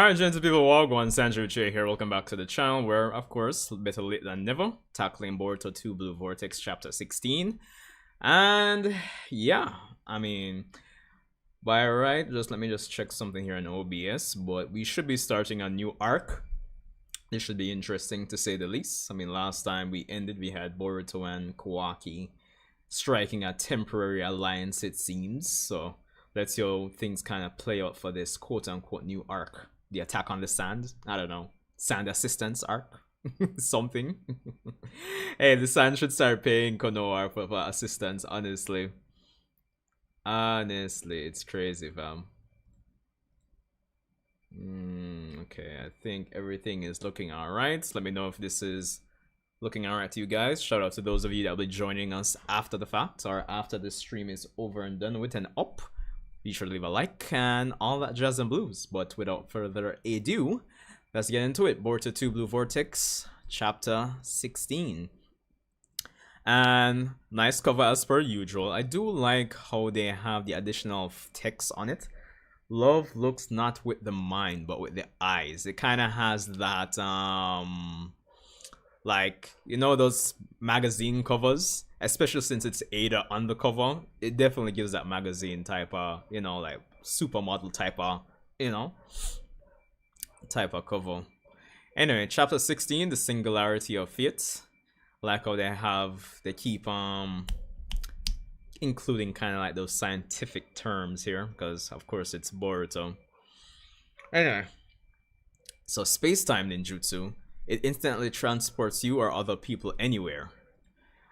Alright, gentle people, Wagwan, Sanju Uchiha here. Welcome back to the channel where, of course, better late than never, tackling Boruto 2 Blue Vortex Chapter 16. And, yeah, I mean, by right, let me check something here in OBS, but we should be starting a new arc. This should be interesting to say the least. I mean, last time we ended, we had Boruto and Kawaki striking a temporary alliance, it seems, so let's see how things kind of play out for this quote-unquote new arc. The attack on the sand. I don't know. Sand assistance arc. Something. Hey, the sand should start paying Konoha for assistance, honestly. Honestly, it's crazy, fam. Okay, I think everything is looking alright. Let me know if this is looking alright to you guys. Shout out to those of you that will be joining us after the fact or after the stream is over and done with and up. Be sure to leave a like and all that jazz and blues. But without further ado, let's get into it. Boruto 2 Blue Vortex, Chapter 16. And nice cover as per usual. I do like how they have the additional text on it. Love looks not with the mind, but with the eyes. It kind of has that, like, you know, those magazine covers, especially since it's Ada on the cover. It definitely gives that magazine type of, you know, like supermodel type of, you know, type of cover. Anyway, chapter 16, the singularity of fate. Like how they keep including kind of like those scientific terms here, because of course it's Boruto. Anyway, so space-time ninjutsu. It instantly transports you or other people anywhere.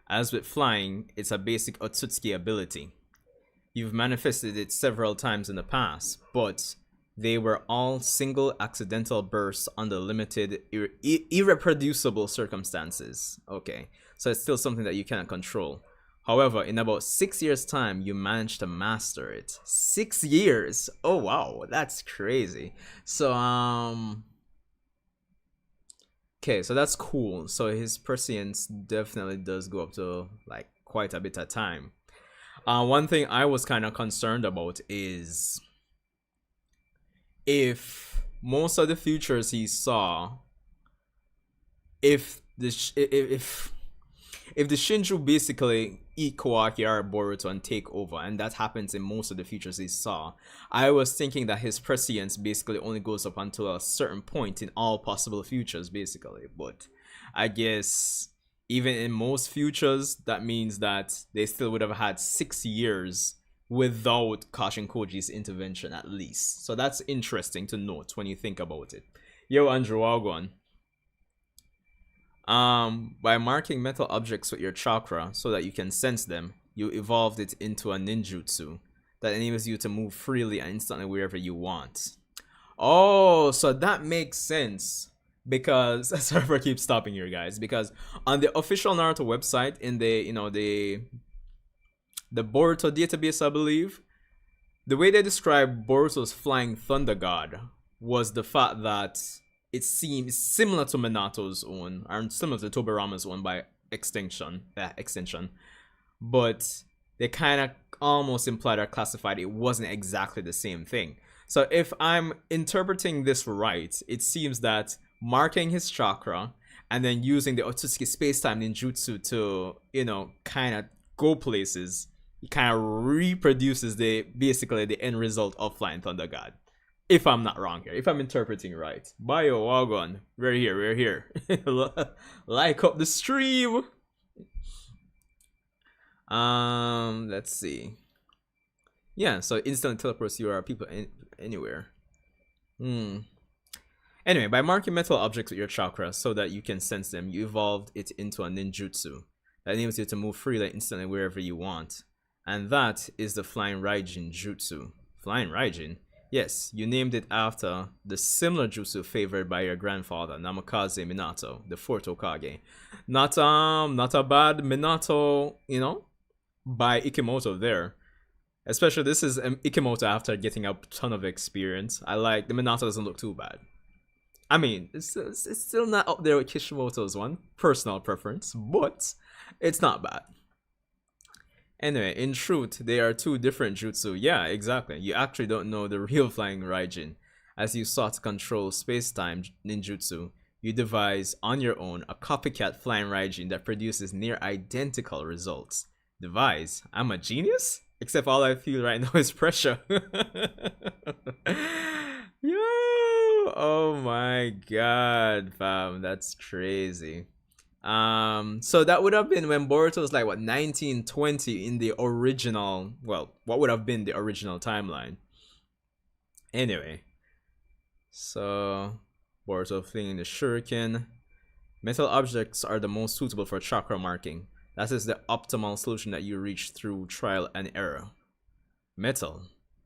As with flying, it's a basic Otsutsuki ability. You've manifested it several times in the past, but they were all single accidental bursts under limited, irreproducible circumstances. Okay, so it's still something that you cannot control. However, in about 6 years' time, you managed to master it. 6 years! Oh wow, that's crazy. So, okay, so that's cool. So his prescience definitely does go up to like quite a bit of time. One thing I was kind of concerned about is if most of the futures he saw, if the Shinju basically eat Kawaki or Boruto and take over, and that happens in most of the futures he saw, I was thinking that his prescience basically only goes up until a certain point in all possible futures, basically. But I guess even in most futures, that means that they still would have had 6 years without Kashin Koji's intervention at least. So that's interesting to note when you think about it. Yo, Andrew Wagwan. By marking metal objects with your chakra so that you can sense them, you evolved it into a ninjutsu that enables you to move freely and instantly wherever you want. Oh, so that makes sense. Because sorry for keep stopping here, guys. Because on the official Naruto website, in the the Boruto database, I believe, the way they describe Boruto's flying thunder god was the fact that it seems similar to Minato's own, or similar to Tobirama's own by extension, but they kind of almost implied or classified it wasn't exactly the same thing. So if I'm interpreting this right, it seems that marking his chakra and then using the Otsutsuki space-time ninjutsu to, you know, kind of go places, it kind of reproduces basically the end result of Flying Thunder God. If I'm not wrong here, if I'm interpreting right. Bio Wagon, we're here. Like up the stream. Let's see. Yeah, so instantly teleports you or people anywhere. Anyway, by marking metal objects with your chakra so that you can sense them, you evolved it into a ninjutsu that enables you to move freely instantly wherever you want. And that is the Flying Raijin Jutsu. Flying Raijin? Yes, you named it after the similar jutsu favored by your grandfather, Namikaze Minato, the fourth Hokage. Not a bad Minato, you know, by Ikemoto there. Especially this is Ikemoto after getting a ton of experience. I like the Minato doesn't look too bad. I mean, it's still not up there with Kishimoto's one, personal preference, but it's not bad. Anyway, in truth, they are two different jutsu. Yeah, exactly. You actually don't know the real Flying Raijin. As you sought to control space-time ninjutsu, you devise on your own a copycat flying Raijin that produces near identical results. Devise? I'm a genius? Except all I feel right now is pressure. Yo! Oh my god, fam. That's crazy. So that would have been when Boruto was like, what, 1920 in the original, well, what would have been the original timeline. Anyway. So, Boruto flinging the shuriken. Metal objects are the most suitable for chakra marking. That is the optimal solution that you reach through trial and error. Metal.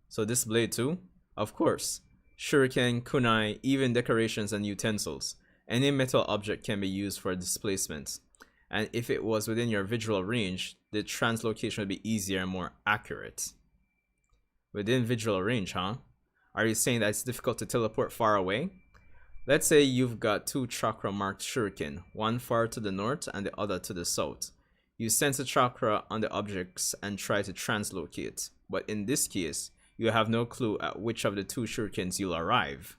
So this blade too? Of course. Shuriken, kunai, even decorations and utensils. Any metal object can be used for displacement. And if it was within your visual range, the translocation would be easier and more accurate. Within visual range, huh? Are you saying that it's difficult to teleport far away? Let's say you've got two chakra marked shuriken, one far to the north and the other to the south. You sense a chakra on the objects and try to translocate, but in this case, you have no clue at which of the two shurikens you'll arrive.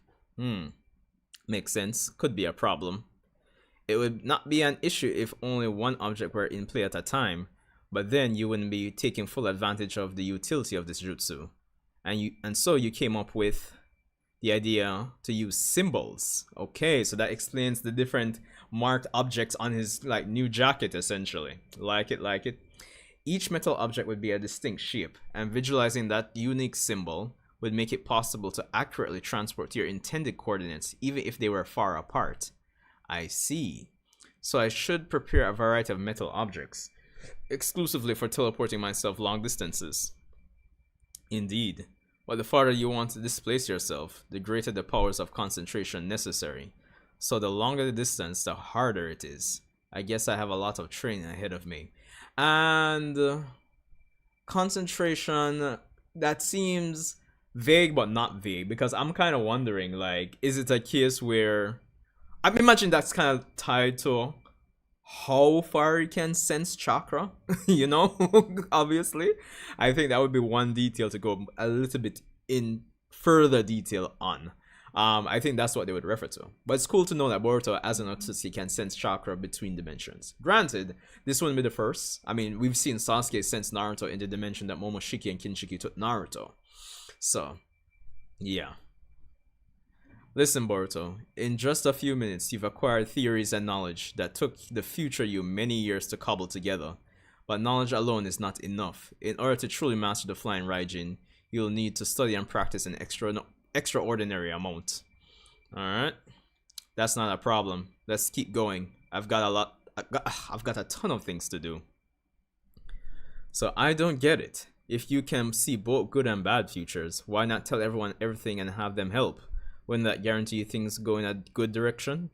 Makes sense. Could be a problem. It would not be an issue if only one object were in play at a time, but then you wouldn't be taking full advantage of the utility of this jutsu. And so you came up with the idea to use symbols. Okay, so that explains the different marked objects on his like new jacket essentially. Like it. Each metal object would be a distinct shape, and visualizing that unique symbol would make it possible to accurately transport your intended coordinates even if they were far apart. I see. So I should prepare a variety of metal objects exclusively for teleporting myself long distances. Indeed. But the farther you want to displace yourself, the greater the powers of concentration necessary. So the longer the distance, the harder it is. I guess I have a lot of training ahead of me. And concentration, that seems vague but not vague, because I'm kind of wondering, like, is it a case where I imagine that's kind of tied to how far you can sense chakra, you know? Obviously, I think that would be one detail to go a little bit in further detail on. I think that's what they would refer to. But it's cool to know that Boruto, as an Otsutsuki, can sense chakra between dimensions. Granted, this wouldn't be the first. I mean, we've seen Sasuke sense Naruto in the dimension that Momoshiki and Kinshiki took Naruto. So, yeah. Listen, Boruto, in just a few minutes, you've acquired theories and knowledge that took the future you many years to cobble together. But knowledge alone is not enough. In order to truly master the Flying Raijin, you'll need to study and practice an extraordinary amount. Alright? That's not a problem. Let's keep going. I've got a ton of things to do. So I don't get it. If you can see both good and bad futures, why not tell everyone everything and have them help? Wouldn't that guarantee things go in a good direction?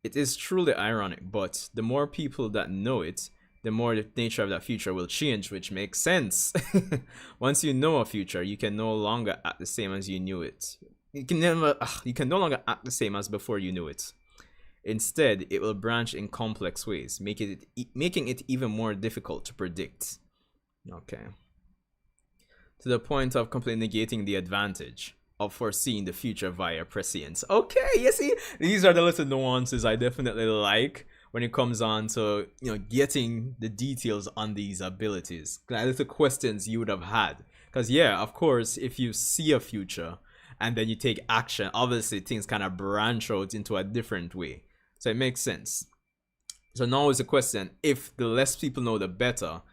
It is truly ironic, but the more people that know it, the more the nature of that future will change, which makes sense. Once you know a future, you can no longer act the same as you knew it. You can no longer act the same as before you knew it. Instead, it will branch in complex ways, making it even more difficult to predict. Okay. To the point of completely negating the advantage of foreseeing the future via prescience. Okay, you see, these are the little nuances I definitely like when it comes on to, you know, getting the details on these abilities. Like little questions you would have had. Because yeah, of course, if you see a future and then you take action, obviously things kind of branch out into a different way. So it makes sense. So now is the question, if the less people know, the better.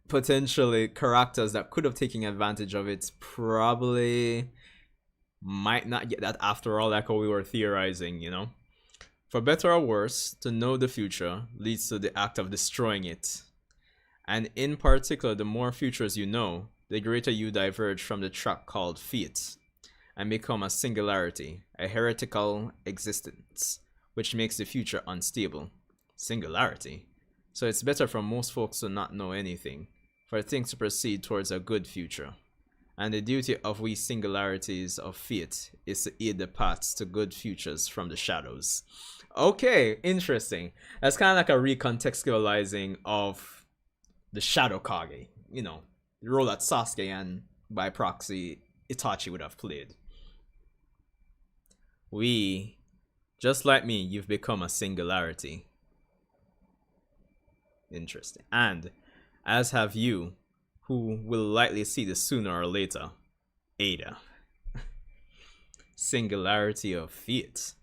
Potentially characters that could have taken advantage of it probably might not get that after all, like how we were theorizing, you know. For better or worse, to know the future leads to the act of destroying it. And in particular, the more futures you know, the greater you diverge from the track called fate and become a singularity, a heretical existence, which makes the future unstable. Singularity? So it's better for most folks to not know anything, for things to proceed towards a good future. And the duty of we singularities of fate is to aid the paths to good futures from the shadows. Okay, interesting. That's kind of like a recontextualizing of the Shadow Kage, you know, the role that Sasuke and by proxy Itachi would have played. Just like me, you've become a singularity. Interesting. And as have you, who will likely see this sooner or later, Ada. Singularity of fate.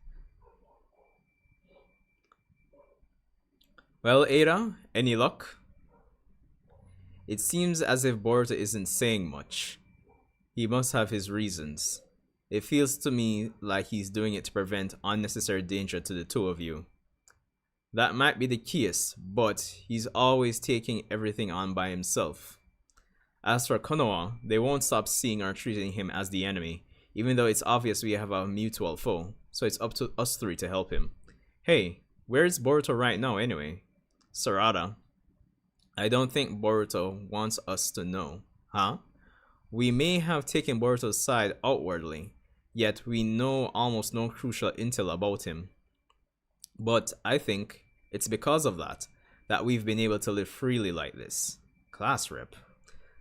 Well, Ada, any luck? It seems as if Boruto isn't saying much. He must have his reasons. It feels to me like he's doing it to prevent unnecessary danger to the two of you. That might be the case, but he's always taking everything on by himself. As for Konoha, they won't stop seeing or treating him as the enemy, even though it's obvious we have a mutual foe, so it's up to us three to help him. Hey, where's Boruto right now anyway? Sarada. I don't think Boruto wants us to know, huh? We may have taken Boruto's side outwardly, yet we know almost no crucial intel about him. But I think it's because of that we've been able to live freely like this. Class rep.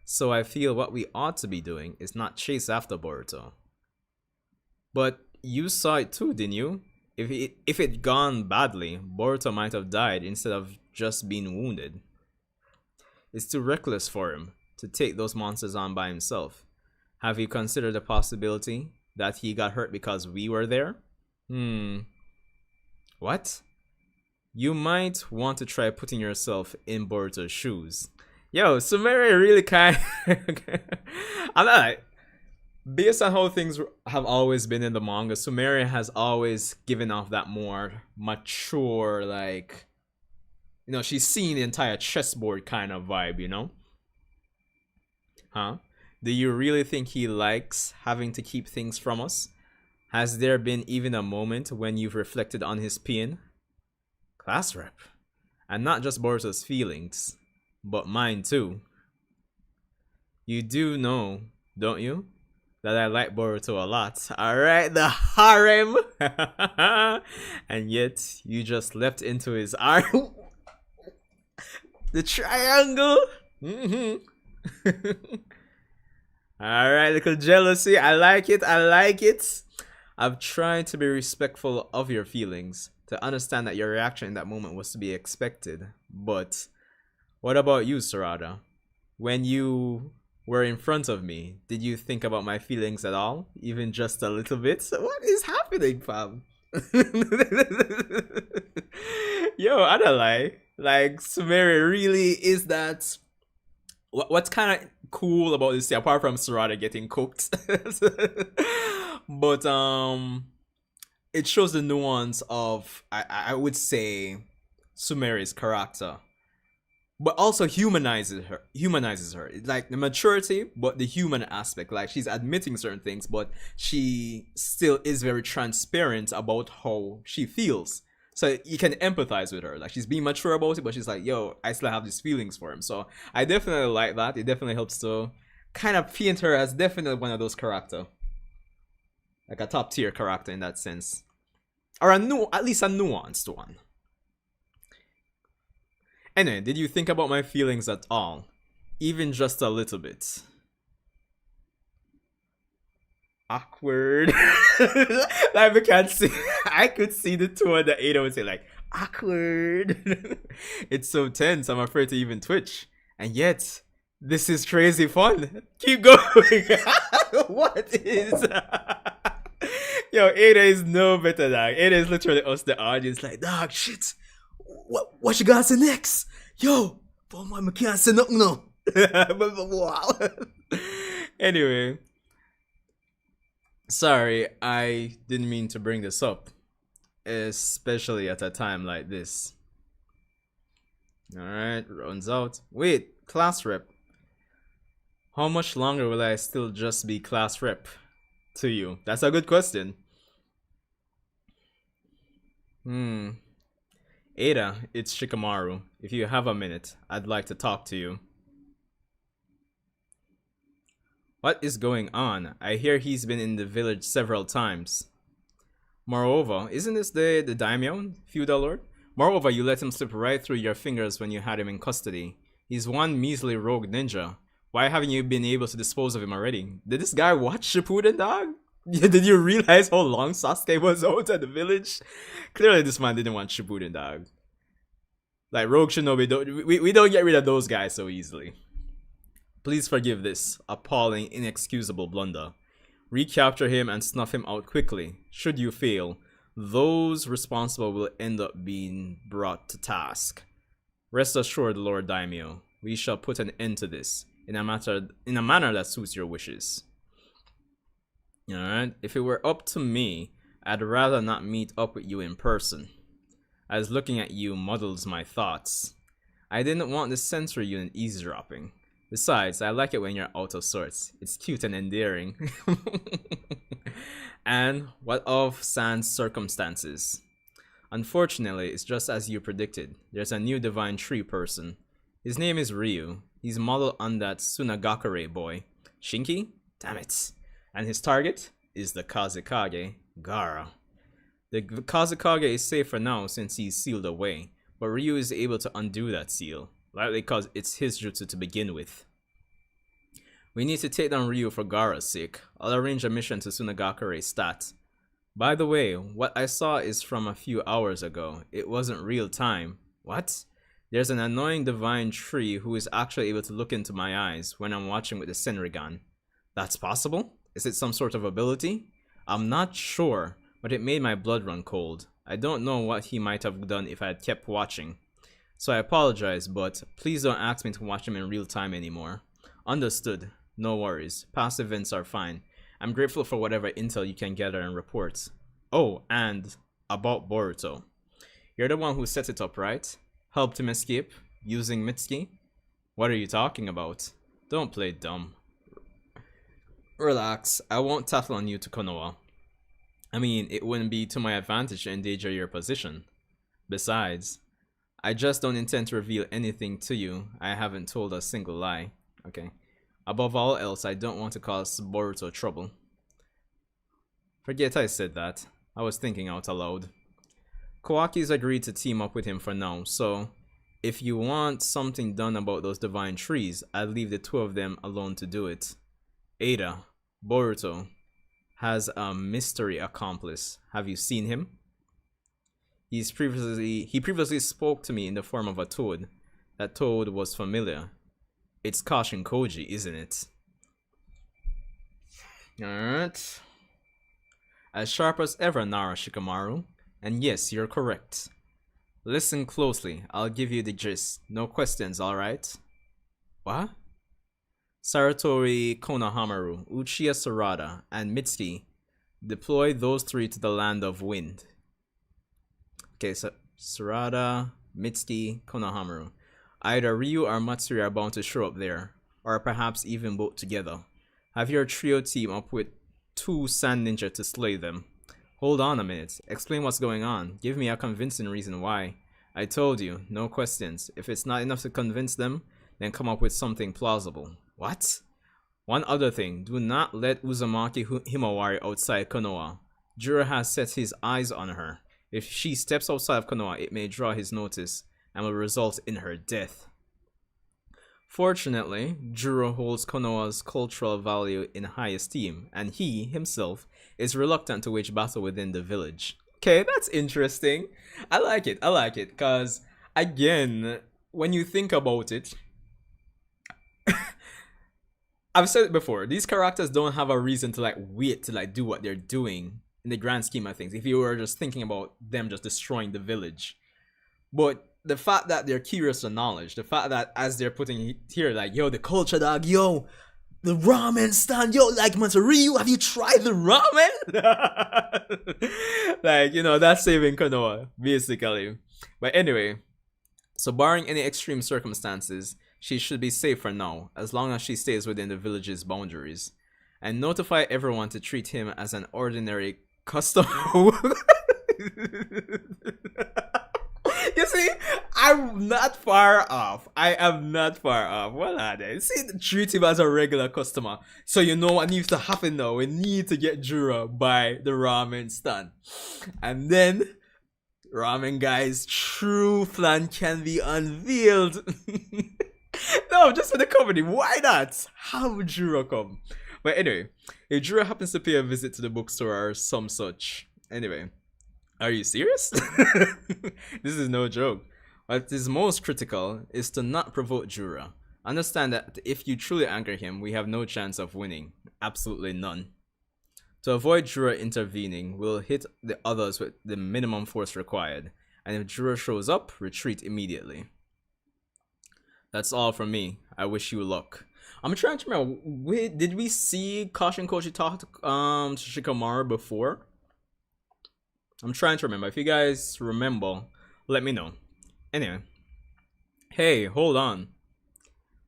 So I feel what we ought to be doing is not chase after Boruto. But you saw it too, didn't you? If it gone badly, Boruto might have died instead of just being wounded. It's too reckless for him to take those monsters on by himself. Have you considered the possibility that he got hurt because we were there? What? You might want to try putting yourself in Boruto's shoes. Yo, Sumire really kind I'm not based on how things have always been in the manga, Sumire has always given off that more mature, like, you know, she's seen the entire chessboard kind of vibe, you know? Huh? Do you really think he likes having to keep things from us? Has there been even a moment when you've reflected on his pain? Class rep. And not just Boruto's feelings, but mine too. You do know, don't you, that I like Boruto a lot. Alright, the harem. And yet, you just leapt into his arm. The triangle. Alright, little jealousy. I like it. I like it. I've tried to be respectful of your feelings, to understand that your reaction in that moment was to be expected. But what about you, Sarada? When you were in front of me, did you think about my feelings at all? Even just a little bit? So what is happening, fam? Yo, I don't lie. Like, Sumire really is that. What's kind of cool about this, apart from Sarada getting cooked, but it shows the nuance of I would say Sumire's character, but also humanizes her. Like the maturity, but the human aspect. Like she's admitting certain things, but she still is very transparent about how she feels. So you can empathize with her. Like she's being mature about it, but she's like, yo, I still have these feelings for him. So I definitely like that. It definitely helps to kind of paint her as definitely one of those characters. Like a top tier character in that sense. Or at least a nuanced one. Anyway, did you think about my feelings at all? Even just a little bit? Awkward. Like I can't see. I could see the two of the Ada would say like awkward. It's so tense. I'm afraid to even twitch. And yet, this is crazy fun. Keep going. What is? Yo, Ada is no better, dog. Ada is literally us, the audience. Like, dog, shit. What you gotta say next? Yo, boy, I can't say nothing no. Wow. Anyway. Sorry, I didn't mean to bring this up, especially at a time like this. Alright, runs out. Wait, class rep. How much longer will I still just be class rep to you? That's a good question. Ada, it's Shikamaru. If you have a minute, I'd like to talk to you. What is going on? I hear he's been in the village several times. Moreover, isn't this the daimyo, feudal lord? Moreover, you let him slip right through your fingers when you had him in custody. He's one measly rogue ninja. Why haven't you been able to dispose of him already? Did this guy watch Shippuden, dog? Did you realize how long Sasuke was out at the village? Clearly, this man didn't want Shippuden, dog. Like Rogue Shinobi, we don't get rid of those guys so easily. Please forgive this appalling, inexcusable blunder. Recapture him and snuff him out quickly. Should you fail, those responsible will end up being brought to task. Rest assured, Lord Daimyo, we shall put an end to this in a manner that suits your wishes. Alright, if it were up to me, I'd rather not meet up with you in person, as looking at you muddles my thoughts. I didn't want to censor you in eavesdropping. Besides, I like it when you're out of sorts. It's cute and endearing. And what of Sans circumstances? Unfortunately, it's just as you predicted. There's a new Divine Tree person. His name is Ryu. He's modeled on that Sunagakure boy. Shinki? Damn it. And his target is the Kazekage, Gaara. The Kazekage is safe for now since he's sealed away, but Ryu is able to undo that seal, likely because it's his jutsu to begin with. We need to take down Ryu for Gaara's sake. I'll arrange a mission to Sunagakure stat. By the way, what I saw is from a few hours ago. It wasn't real time. What? There's an annoying divine tree who is actually able to look into my eyes when I'm watching with the Senrigan. That's possible? Is it some sort of ability? I'm not sure, but it made my blood run cold. I don't know what he might have done if I had kept watching. So I apologize, but please don't ask me to watch him in real time anymore. Understood. No worries. Past events are fine. I'm grateful for whatever intel you can gather and report. Oh, and about Boruto. You're the one who set it up, right? Helped him escape using Mitsuki? What are you talking about? Don't play dumb. Relax. I won't tattle on you to Konoha. I mean, it wouldn't be to my advantage to endanger your position. Besides, I just don't intend to reveal anything to you. I haven't told a single lie. Okay. Above all else, I don't want to cause Boruto trouble. Forget I said that. I was thinking out aloud. Kawaki's agreed to team up with him for now, so if you want something done about those divine trees, I'll leave the two of them alone to do it. Ada, Boruto, has a mystery accomplice. Have you seen him? He previously spoke to me in the form of a toad. That toad was familiar. It's Kashin Koji, isn't it? Alright. As sharp as ever, Nara Shikamaru. And yes, you're correct. Listen closely. I'll give you the gist. No questions, alright? What? Saratori Konohamaru, Uchiha Sarada, and Mitsuki. Deploy those three to the land of wind. Okay, so Sarada, Mitsuki, Konohamaru. Either Ryu or Matsuri are bound to show up there, or perhaps even both together. Have your trio team up with 2 Sand Ninja to slay them. Hold on a minute. Explain what's going on. Give me a convincing reason why. I told you, no questions. If it's not enough to convince them, then come up with something plausible. What? One other thing. Do not let Uzumaki Himawari outside Konoha. Juro has set his eyes on her. If she steps outside of Konoha, it may draw his notice and will result in her death. Fortunately, Juro holds Konoha's cultural value in high esteem, and he, himself, is reluctant to wage battle within the village. Okay, that's interesting. I like it, because, again, when you think about it, I've said it before, these characters don't have a reason to, wait to, do what they're doing in the grand scheme of things, if you were just thinking about them just destroying the village. But the fact that they're curious to knowledge, the fact that as they're putting here, yo, the culture, dog, yo, the ramen stand, yo, Matsuri, have you tried the ramen? That's saving Konoha, basically. But anyway, so barring any extreme circumstances, she should be safe for now, as long as she stays within the village's boundaries. And notify everyone to treat him as an ordinary customer. You see, I'm not far off. I am not far off. What are they? See, treat him as a regular customer. So you know what needs to happen now. We need to get Juro by the ramen stand. And then, ramen guy's true plan can be unveiled. No, just for the company. Why not? Have Juro come. But anyway, if Juro happens to pay a visit to the bookstore or some such, anyway, are you serious? This is no joke. What is most critical is to not provoke Juro. Understand that if you truly anger him, we have no chance of winning. Absolutely none. To avoid Juro intervening, we'll hit the others with the minimum force required. And if Juro shows up, retreat immediately. That's all from me. I wish you luck. I'm trying to remember, did we see Kashin Koji talk to Shikamaru before? I'm trying to remember. If you guys remember, let me know. Anyway. Hey, hold on.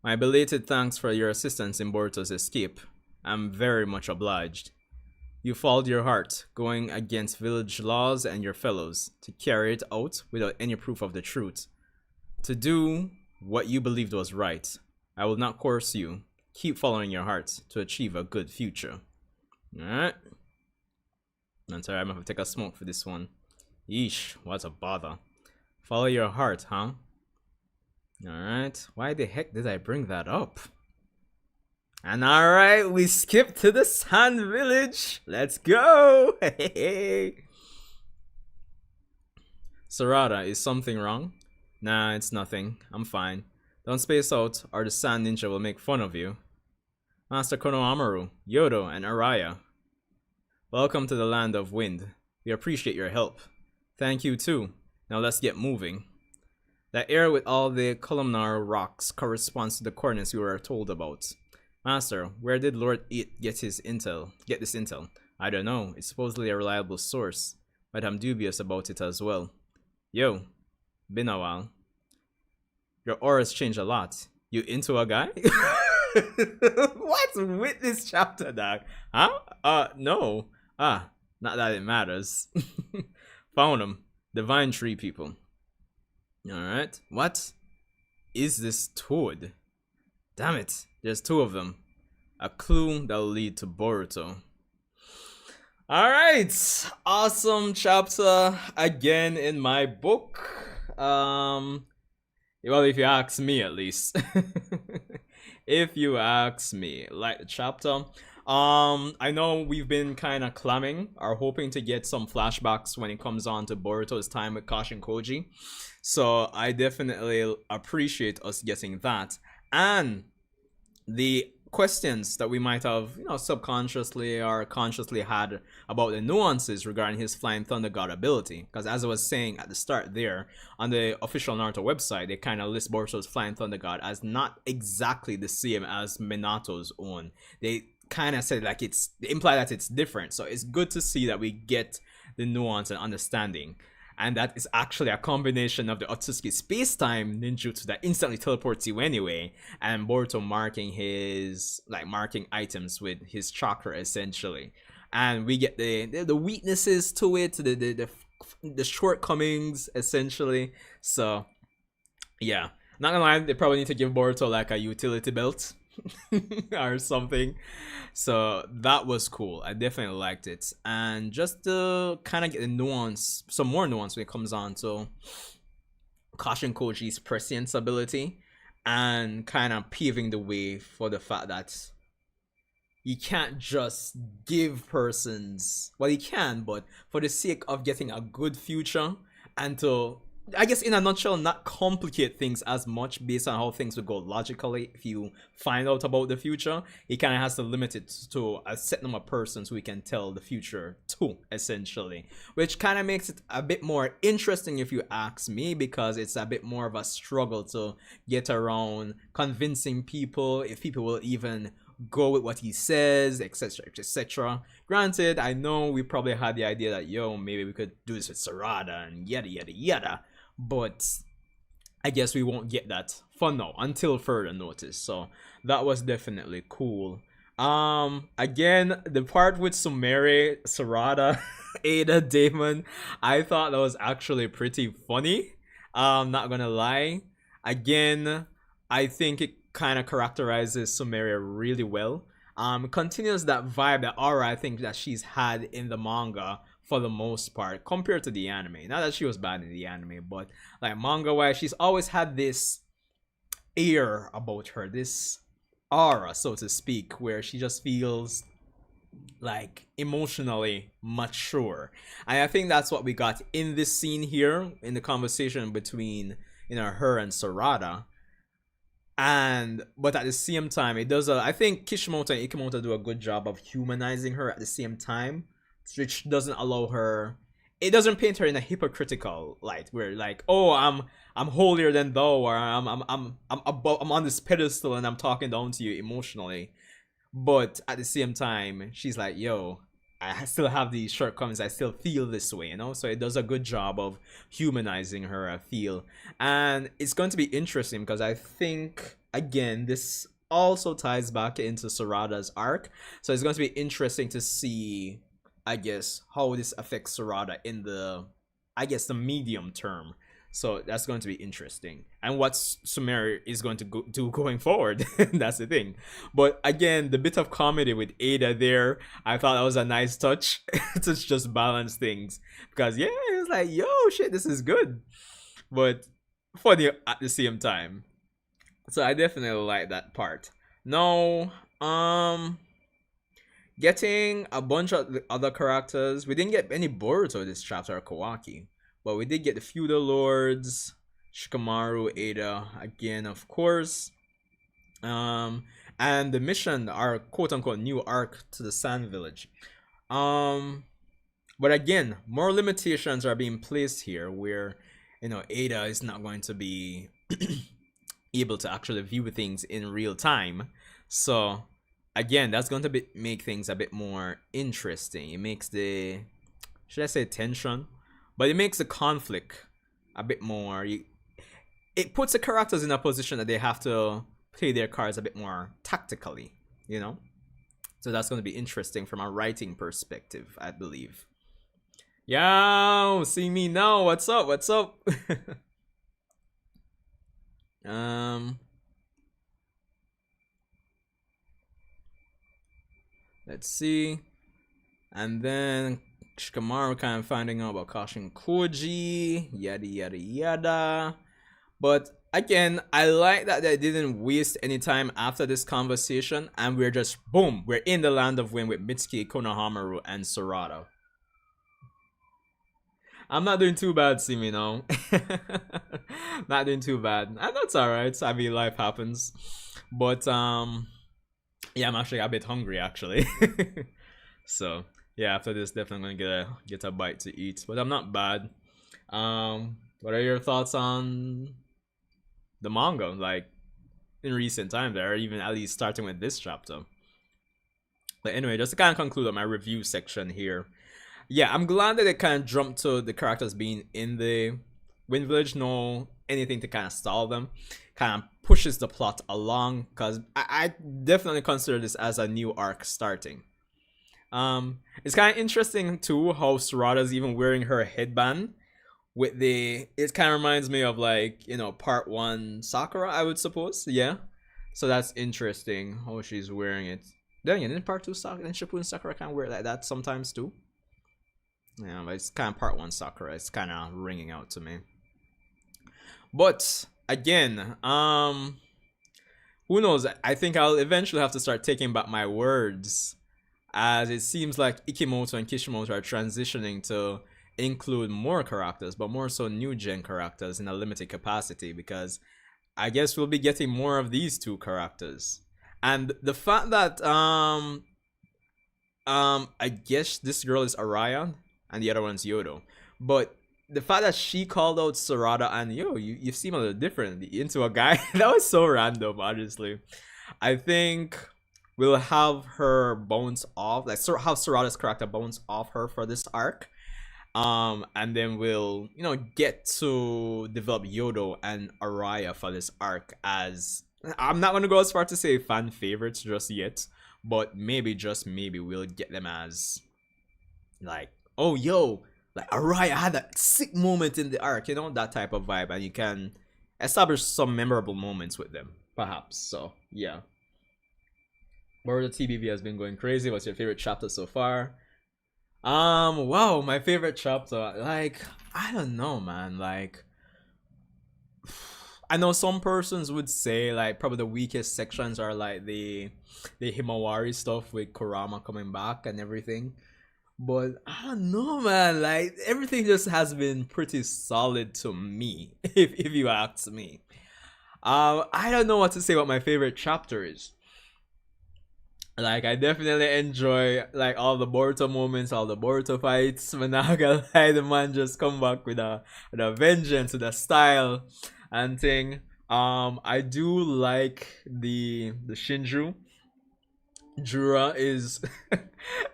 My belated thanks for your assistance in Boruto's escape. I'm very much obliged. You followed your heart, going against village laws and your fellows, to carry it out without any proof of the truth. To do what you believed was right. I will not coerce you. Keep following your heart to achieve a good future. Alright. I'm sorry, I'm gonna have to take a smoke for this one. Yeesh, what a bother. Follow your heart, huh? Alright, why the heck did I bring that up? And alright, we skip to the Sand Village. Let's go! Sarada, is something wrong? Nah, it's nothing. I'm fine. Don't space out, or the Sand Ninja will make fun of you. Master Konohamaru, Yodo, and Araya. Welcome to the land of wind. We appreciate your help. Thank you too. Now let's get moving. That area with all the columnar rocks corresponds to the coordinates we were told about. Master, where did Lord It get this intel? I don't know. It's supposedly a reliable source, but I'm dubious about it as well. Yo, been a while. Your aura's changed a lot. You into a guy? What's with this chapter, dog? Huh? No. Not that it matters. Found him. Divine Tree people. Alright. What is this Toad? Damn it. There's two of them. A clue that will lead to Boruto. Alright. Awesome chapter again in my book. Well, if you ask me at least. If you ask me, like the chapter. I know we've been kind of clamming or hoping to get some flashbacks when it comes on to Boruto's time with Kashin Koji. So I definitely appreciate us getting that. And the questions that we might have, subconsciously or consciously had about the nuances regarding his Flying Thunder God ability. Because as I was saying at the start there, on the official Naruto website, they kind of list Boruto's Flying Thunder God as not exactly the same as Minato's own. They kind of said like they imply that it's different. So it's good to see that we get the nuance and understanding. And that is actually a combination of the Otsutsuki space-time ninjutsu that instantly teleports you anyway, and Boruto marking items with his chakra essentially. And we get the weaknesses to it, the shortcomings essentially. So yeah, not gonna lie, they probably need to give Boruto like a utility belt or something. So that was cool. I definitely liked it. And just to kind of get the nuance, some more nuance when it comes on to Kashin Koji's prescience ability, and kind of paving the way for the fact that you can't just give persons, well, you can, but for the sake of getting a good future and to, I guess in a nutshell, not complicate things as much based on how things would go logically if you find out about the future. He kind of has to limit it to a set number of persons who he can tell the future to, essentially. Which kind of makes it a bit more interesting if you ask me, because it's a bit more of a struggle to get around convincing people, if people will even go with what he says, etc, etc. Granted, I know we probably had the idea that, maybe we could do this with Sarada and yada yada yada. But I guess we won't get that for now until further notice. So that was definitely cool. Again, the part with Sumire, Sarada, Ada, Damon, I thought that was actually pretty funny. Not gonna lie. Again, I think it kind of characterizes Sumire really well. Continues that vibe, that aura I think that she's had in the manga for the most part compared to the anime. Not that she was bad in the anime, but like manga wise, she's always had this air about her, this aura, so to speak, where she just feels like emotionally mature. And I think that's what we got in this scene here in the conversation between her and Sarada. And but at the same time, it does I think Kishimoto and Ikemoto do a good job of humanizing her at the same time, which doesn't allow her, it doesn't paint her in a hypocritical light where like, oh, I'm holier than thou, or I'm above, I'm on this pedestal and I'm talking down to you emotionally. But at the same time, she's like, yo, I still have these shortcomings. I still feel this way, So it does a good job of humanizing her, I feel. And it's going to be interesting because I think, again, this also ties back into Sarada's arc. So it's going to be interesting to see, I guess, how this affects Sarada in the, I guess, the medium term. So that's going to be interesting. And what Sumire is going to do going forward. That's the thing. But again, the bit of comedy with Ada there, I thought that was a nice touch to just balance things. Because, yeah, it was like, yo, shit, this is good. But funny at the same time. So I definitely like that part. Now, getting a bunch of the other characters. We didn't get any Boruto this chapter or Kawaki. But we did get the Feudal Lords, Shikamaru, Ada, again, of course. And the mission, our quote-unquote new arc to the Sand Village. But again, more limitations are being placed here where, Ada is not going to be able to actually view things in real time. So, again, that's going to make things a bit more interesting. It makes the, should I say tension? But it makes the conflict a bit more, it puts the characters in a position that they have to play their cards a bit more tactically, So that's going to be interesting from a writing perspective, I believe. Yo, see me now. What's up? What's up? Let's see. And then Shikamaru kind of finding out about Kashin Koji, yada yada yada. But again, I like that they didn't waste any time after this conversation, and we're just boom, we're in the land of Wind with Mitsuki, Konohamaru, and Sarada. I'm not doing too bad, see me now. Not doing too bad, and that's alright. I mean, life happens. But yeah, I'm actually a bit hungry actually. So. Yeah, after this, definitely gonna get a bite to eat, but I'm not bad. What are your thoughts on the manga, like in recent times, or even at least starting with this chapter? But anyway, just to kind of conclude on my review section here, yeah, I'm glad that they kind of jumped to the characters being in the Wind Village, no anything to kind of stall them, kind of pushes the plot along, because I definitely consider this as a new arc starting. It's kind of interesting too how Sarada's even wearing her headband with the, it kind of reminds me of like, part 1 Sakura, I would suppose. Yeah, so that's interesting how she's wearing it. Then in part 2 Sakura and Shippuden Sakura kind of wear it like that sometimes too. Yeah, but it's kind of part 1 Sakura. It's kind of ringing out to me. But again, who knows? I think I'll eventually have to start taking back my words, as it seems like Ikemoto and Kishimoto are transitioning to include more characters, but more so new gen characters in a limited capacity, because I guess we'll be getting more of these two characters. And the fact that I guess this girl is Araya and the other one's Yodo, but the fact that she called out Sarada and you seem a little different into a guy, that was so random, honestly. I think we'll have her bounce off, like have Sarada's character bounce off her for this arc, and then we'll get to develop Yodo and Araya for this arc. As I'm not gonna go as far to say fan favorites just yet, but maybe, just maybe, we'll get them as like, oh yo, like Araya had that sick moment in the arc, that type of vibe, and you can establish some memorable moments with them, perhaps. So yeah. Boruto TBV has been going crazy. What's your favorite chapter so far? Wow, my favorite chapter. Like, I don't know, man. Like, I know some persons would say like probably the weakest sections are like the Himawari stuff with Kurama coming back and everything. But I don't know, man. Like everything just has been pretty solid to me, if you ask me. I don't know what to say what my favorite chapter is. Like I definitely enjoy like all the Boruto moments, all the Boruto fights. Managa like the man just come back with a vengeance, with a style and thing. I do like the Shinju. Jura is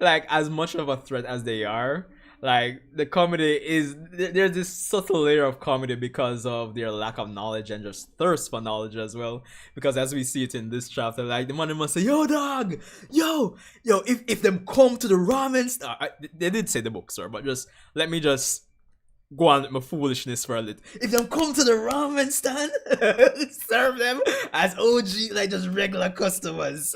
like as much of a threat as they are. Like the comedy is there's this subtle layer of comedy because of their lack of knowledge and just thirst for knowledge as well. Because as we see it in this chapter, like the man must say, "Yo, dog, yo, if them come to the ramen store," they did say the bookstore, but just let me just go on with my foolishness for a little. If them come to the ramen stand, serve them as OG, like just regular customers.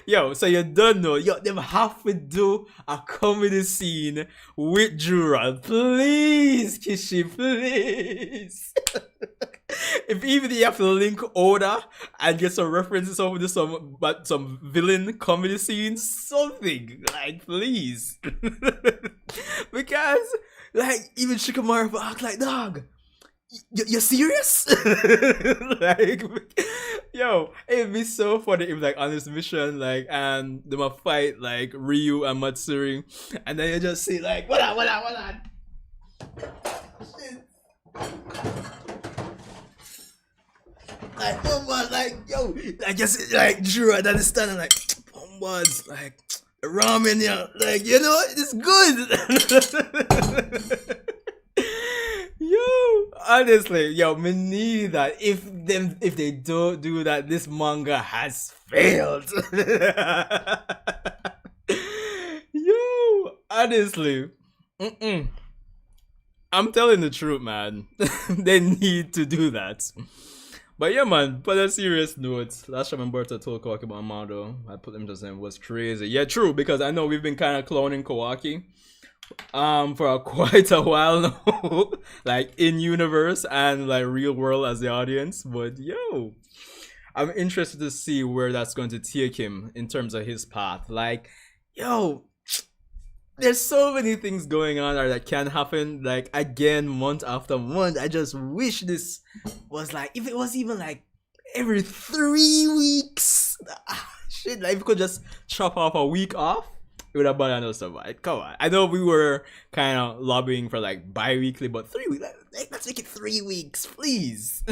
Yo, so you don't know. Yo, them have to do a comedy scene with Jura. Please, Kishi, please. If even you have to link Oda and get some references over to some villain comedy scenes, something like please. Because like even Shikamaru act like, dog, you serious? Like, yo, it'd be so funny if like on this mission, like, and they might fight like Ryu and Matsuri, and then you just see like, what on? Like, oh like, yo, I guess like Drew, I understand, like, bombas, like ramen, yeah, like, you know, it's good. Yo, honestly, yo, me need that. If they don't do that, this manga has failed. Yo, honestly, I'm telling the truth, man. They need to do that. But yeah, man, but on a serious note, last time Umberto told Kawaki about Amado, I put him to saying was crazy. Yeah, true, because I know we've been kind of cloning Kawaki for quite a while now. Like in universe and like real world as the audience. But yo, I'm interested to see where that's going to take him in terms of his path. Like, yo, there's so many things going on that can happen, like again month after month. I just wish this was like, if it was even like every 3 weeks. Shit, like if we could just chop off a week off, it would have been another survive. Come on, I know we were kind of lobbying for like bi-weekly, but 3 weeks, like, let's make it 3 weeks, please.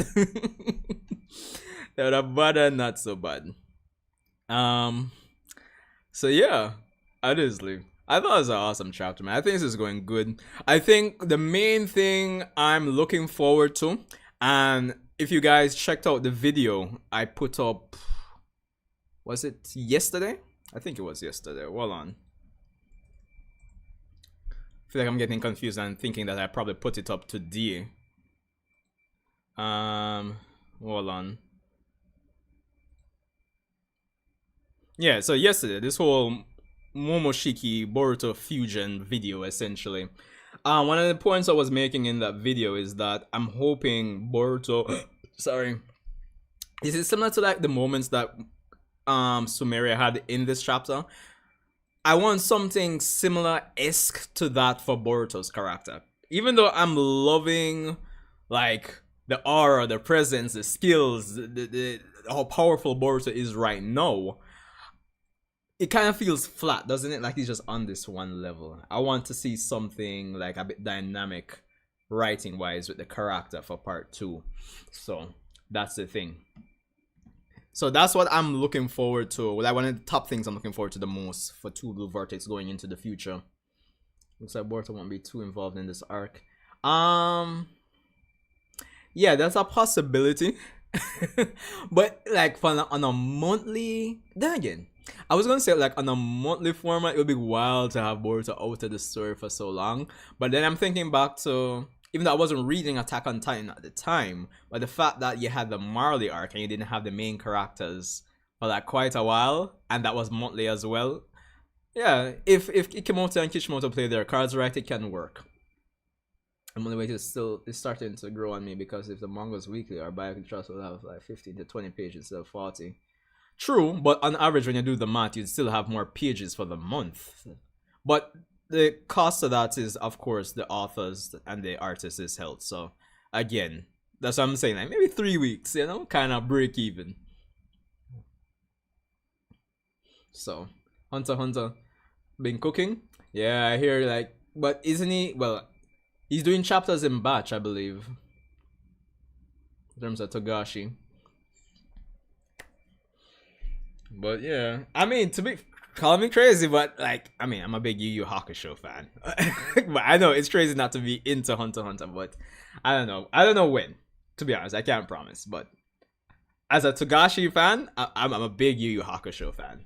That would have been not so bad. So yeah, honestly, I thought it was an awesome chapter, man. I think this is going good. I think the main thing I'm looking forward to, and if you guys checked out the video I put up, was it yesterday? I think it was yesterday. Hold on. I feel like I'm getting confused and thinking that I probably put it up today. Hold on. Yeah, so yesterday, this whole Momoshiki Boruto fusion video, essentially. One of the points I was making in that video is that I'm hoping Boruto sorry, is it similar to like the moments that Sumire had in this chapter? I want something similar-esque to that for Boruto's character. Even though I'm loving like the aura, the presence, the skills, the how powerful Boruto is right now, it kind of feels flat, doesn't it? Like he's just on this one level. I want to see something like a bit dynamic writing wise with the character for part 2. So that's the thing. So that's what I'm looking forward to. Like one of the top things I'm looking forward to the most for 2 Blue Vortex going into the future. Looks like Boruto won't be too involved in this arc. Yeah, that's a possibility. But like on a monthly, then again, I was gonna say like on a monthly format, it would be wild to have Boruto out of the story for so long. But then I'm thinking back to, even though I wasn't reading Attack on Titan at the time, but the fact that you had the Marley arc and you didn't have the main characters for like quite a while, and that was monthly as well. Yeah, if Ikemoto and Kishimoto play their cards right, it can work. I'm gonna wait till it's starting to grow on me because if the manga's weekly, our bi-weekly trust will have like 15 to 20 pages instead of 40. True, but on average, when you do the math, you'd still have more pages for the month. But the cost of that is, of course, the authors and the artist's health. So, again, that's what I'm saying. Like maybe 3 weeks, kind of break even. So, Hunter x Hunter been cooking. Yeah, I hear like, but isn't he? Well, he's doing chapters in batch, I believe. In terms of Togashi. But yeah, I mean, to be call me crazy, but like, I mean, I'm a big Yu Yu Hakusho fan. But I know it's crazy not to be into Hunter x Hunter, but I don't know. I don't know when. To be honest, I can't promise. But as a Togashi fan, I'm a big Yu Yu Hakusho fan.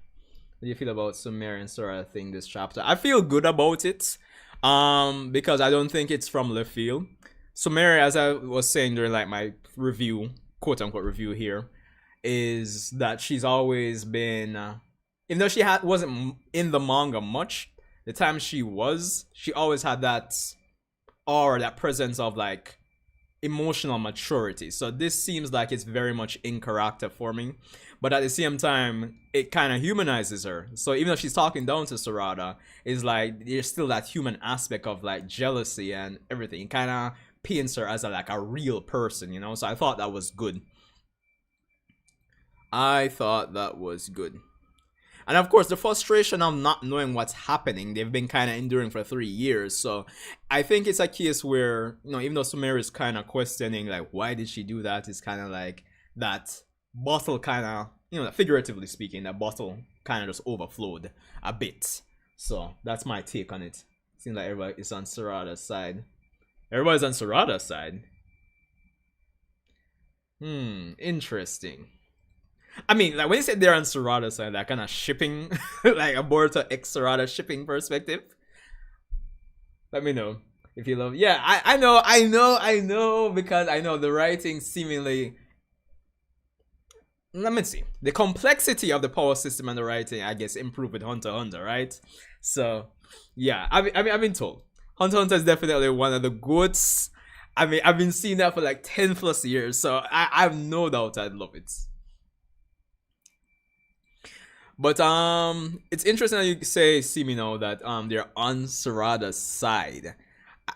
What do you feel about Sumire and Sora thing this chapter? I feel good about it. Because I don't think it's from left field. Sumire, as I was saying during like my review, quote unquote review here, is that she's always been, even though she wasn't in the manga much, the time she always had that aura, that presence of like emotional maturity. So this seems like it's very much in character forming, but at the same time, it kind of humanizes her. So even though she's talking down to Sarada, it's like there's still that human aspect of like jealousy and everything. It kind of paints her as like a real person, So I thought that was good. I thought that was good. And of course, the frustration of not knowing what's happening, they've been kind of enduring for 3 years. So I think it's a case where, even though Sumire is kind of questioning, like, why did she do that? It's kind of like that bottle kind of, figuratively speaking, that bottle kind of just overflowed a bit. So that's my take on it. Seems like everybody is on Sarada's side. Everybody's on Sarada's side. Interesting. I mean, like when you said they're on Sarada's side, that kind of shipping, like a Boruto X Sarada shipping perspective. Let me know if you love. Yeah, I know, because I know the writing seemingly. Let me see. The complexity of the power system and the writing, I guess, improved with Hunter x Hunter, right? So, yeah, I've been told Hunter x Hunter is definitely one of the goods. I mean, I've been seeing that for like 10 plus years, so I have no doubt I'd love it. But it's interesting that you say, Simino, that they're on Sarada's side.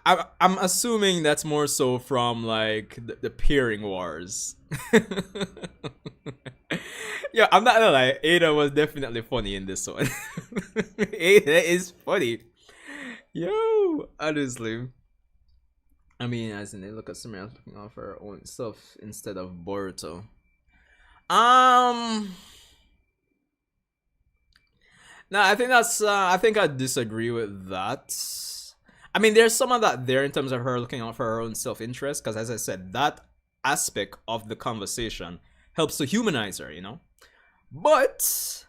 I'm assuming that's more so from like the pairing wars. Yeah, I'm not gonna lie, Ada was definitely funny in this one. Ada is funny. Yo, honestly. I mean, as in they look at Sumire looking out for her own stuff instead of Boruto. No, I think that's. I think I disagree with that. I mean, there's some of that there in terms of her looking out for her own self-interest, because as I said, that aspect of the conversation helps to humanize her, But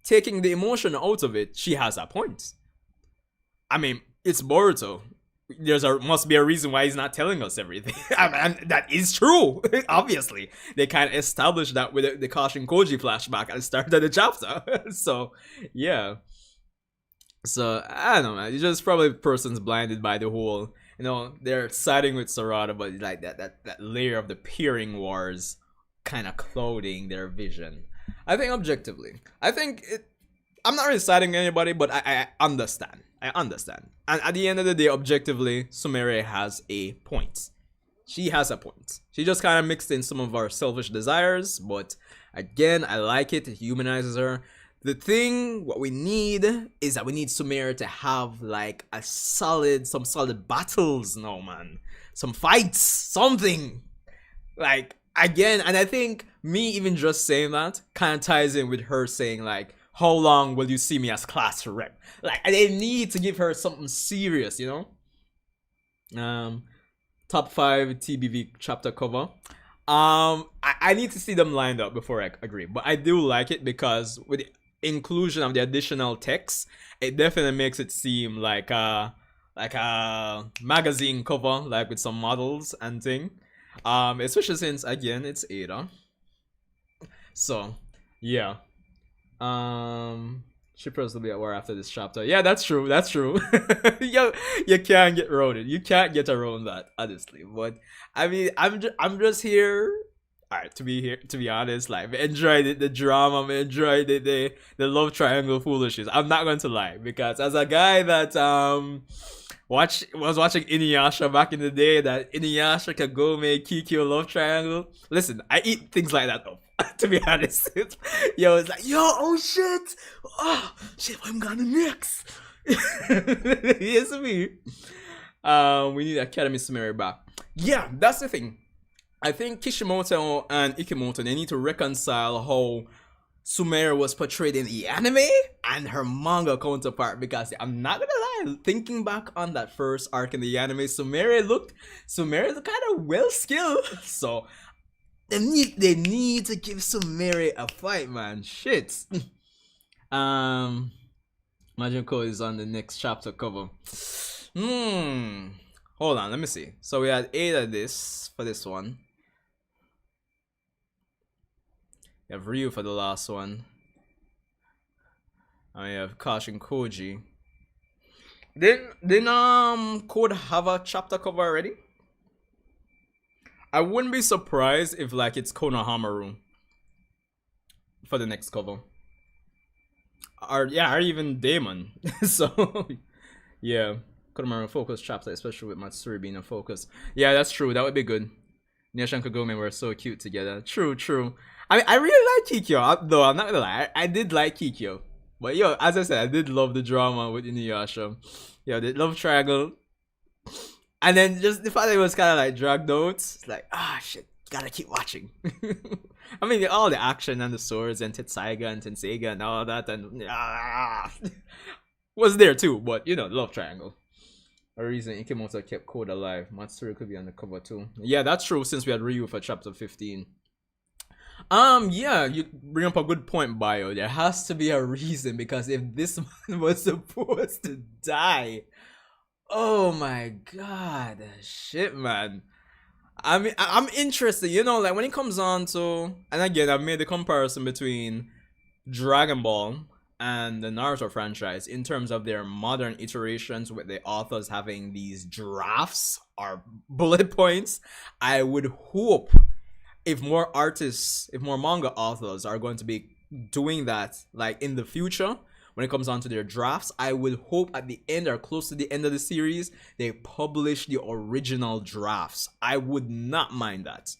taking the emotion out of it, she has a point. I mean, it's Boruto. Must be a reason why he's not telling us everything. And that is true. Obviously, they kind of established that with the Kashin Koji flashback at the start of the chapter. So, yeah. So I don't know, man. It's just probably persons blinded by the whole. They're siding with Sarada, but like that layer of the peering wars kind of clouding their vision. I think objectively, I'm not really siding with anybody, but I understand. I understand. And at the end of the day, objectively, Sumire has a point. She has a point. She just kind of mixed in some of our selfish desires, but again, I like it. It humanizes her. The thing, what we need is that we need Sumire to have like some solid battles now, man. Some fights, something. Like, again, and I think me even just saying that kind of ties in with her saying like, how long will you see me as class rep? Like, they need to give her something serious, Top 5 TBV chapter cover. I need to see them lined up before I agree, but I do like it because with the inclusion of the additional text, it definitely makes it seem like a magazine cover, like with some models and thing. Especially since again it's Ada. So, yeah. She supposed to be at war after this chapter. Yeah, that's true. That's true. Yo, you can't get around it. You can't get around that, honestly. But I mean, I'm just here. Alright, to be here, to be honest, like I enjoyed the drama, I enjoyed the love triangle foolishness. I'm not going to lie, because as a guy that was watching Inuyasha back in the day, that Inuyasha Kagome Kikyo love triangle. Listen, I eat things like that up. To be honest, yo, it's like, yo, oh shit, oh shit, I'm gonna next. Yes, me. We need Academy Sumire back. Yeah, that's the thing. I think Kishimoto and Ikimoto, they need to reconcile how Sumire was portrayed in the anime and her manga counterpart, because I'm not gonna lie, thinking back on that first arc in the anime, Sumire looked kind of well skilled. So they need to give Sumire a fight, man. Shit. Majinko is on the next chapter cover. Hold on, let me see. So we had 8 of this for this one. We have Ryu for the last one. And we have Kash and Koji. Didn't Code have a chapter cover already? I wouldn't be surprised if like it's Konohamaru for the next cover. Or even Damon. So yeah. Konohamaru focus chapter, especially with Matsuri being a focus. Yeah, that's true. That would be good. Nisha and Kagome were so cute together. True. I mean, I really like Kikyo, though. I'm not gonna lie. I did like Kikyo. But yo, as I said, I did love the drama with Inuyasha. Yo, the love triangle. And then just the fact that it was kind of like dragged out. It's like, shit, gotta keep watching. I mean, all the action and the swords and Tetsaiga and Tenseiga and all that and was there too. But, you know, love triangle. A reason Ikimoto kept Code alive. Matsuri could be on the cover too. Yeah, that's true, since we had Ryu for chapter 15. Yeah, you bring up a good point, Bio. There has to be a reason, because if this man was supposed to die, oh my god, shit, man. I mean, I'm interested, you know, like when it comes on to, and again, I've made the comparison between Dragon Ball and the Naruto franchise in terms of their modern iterations, with the authors having these drafts or bullet points. I would hope if more artists, if more manga authors are going to be doing that, like in the future, when it comes on to their drafts, I would hope at the end or close to the end of the series, they publish the original drafts. I would not mind that.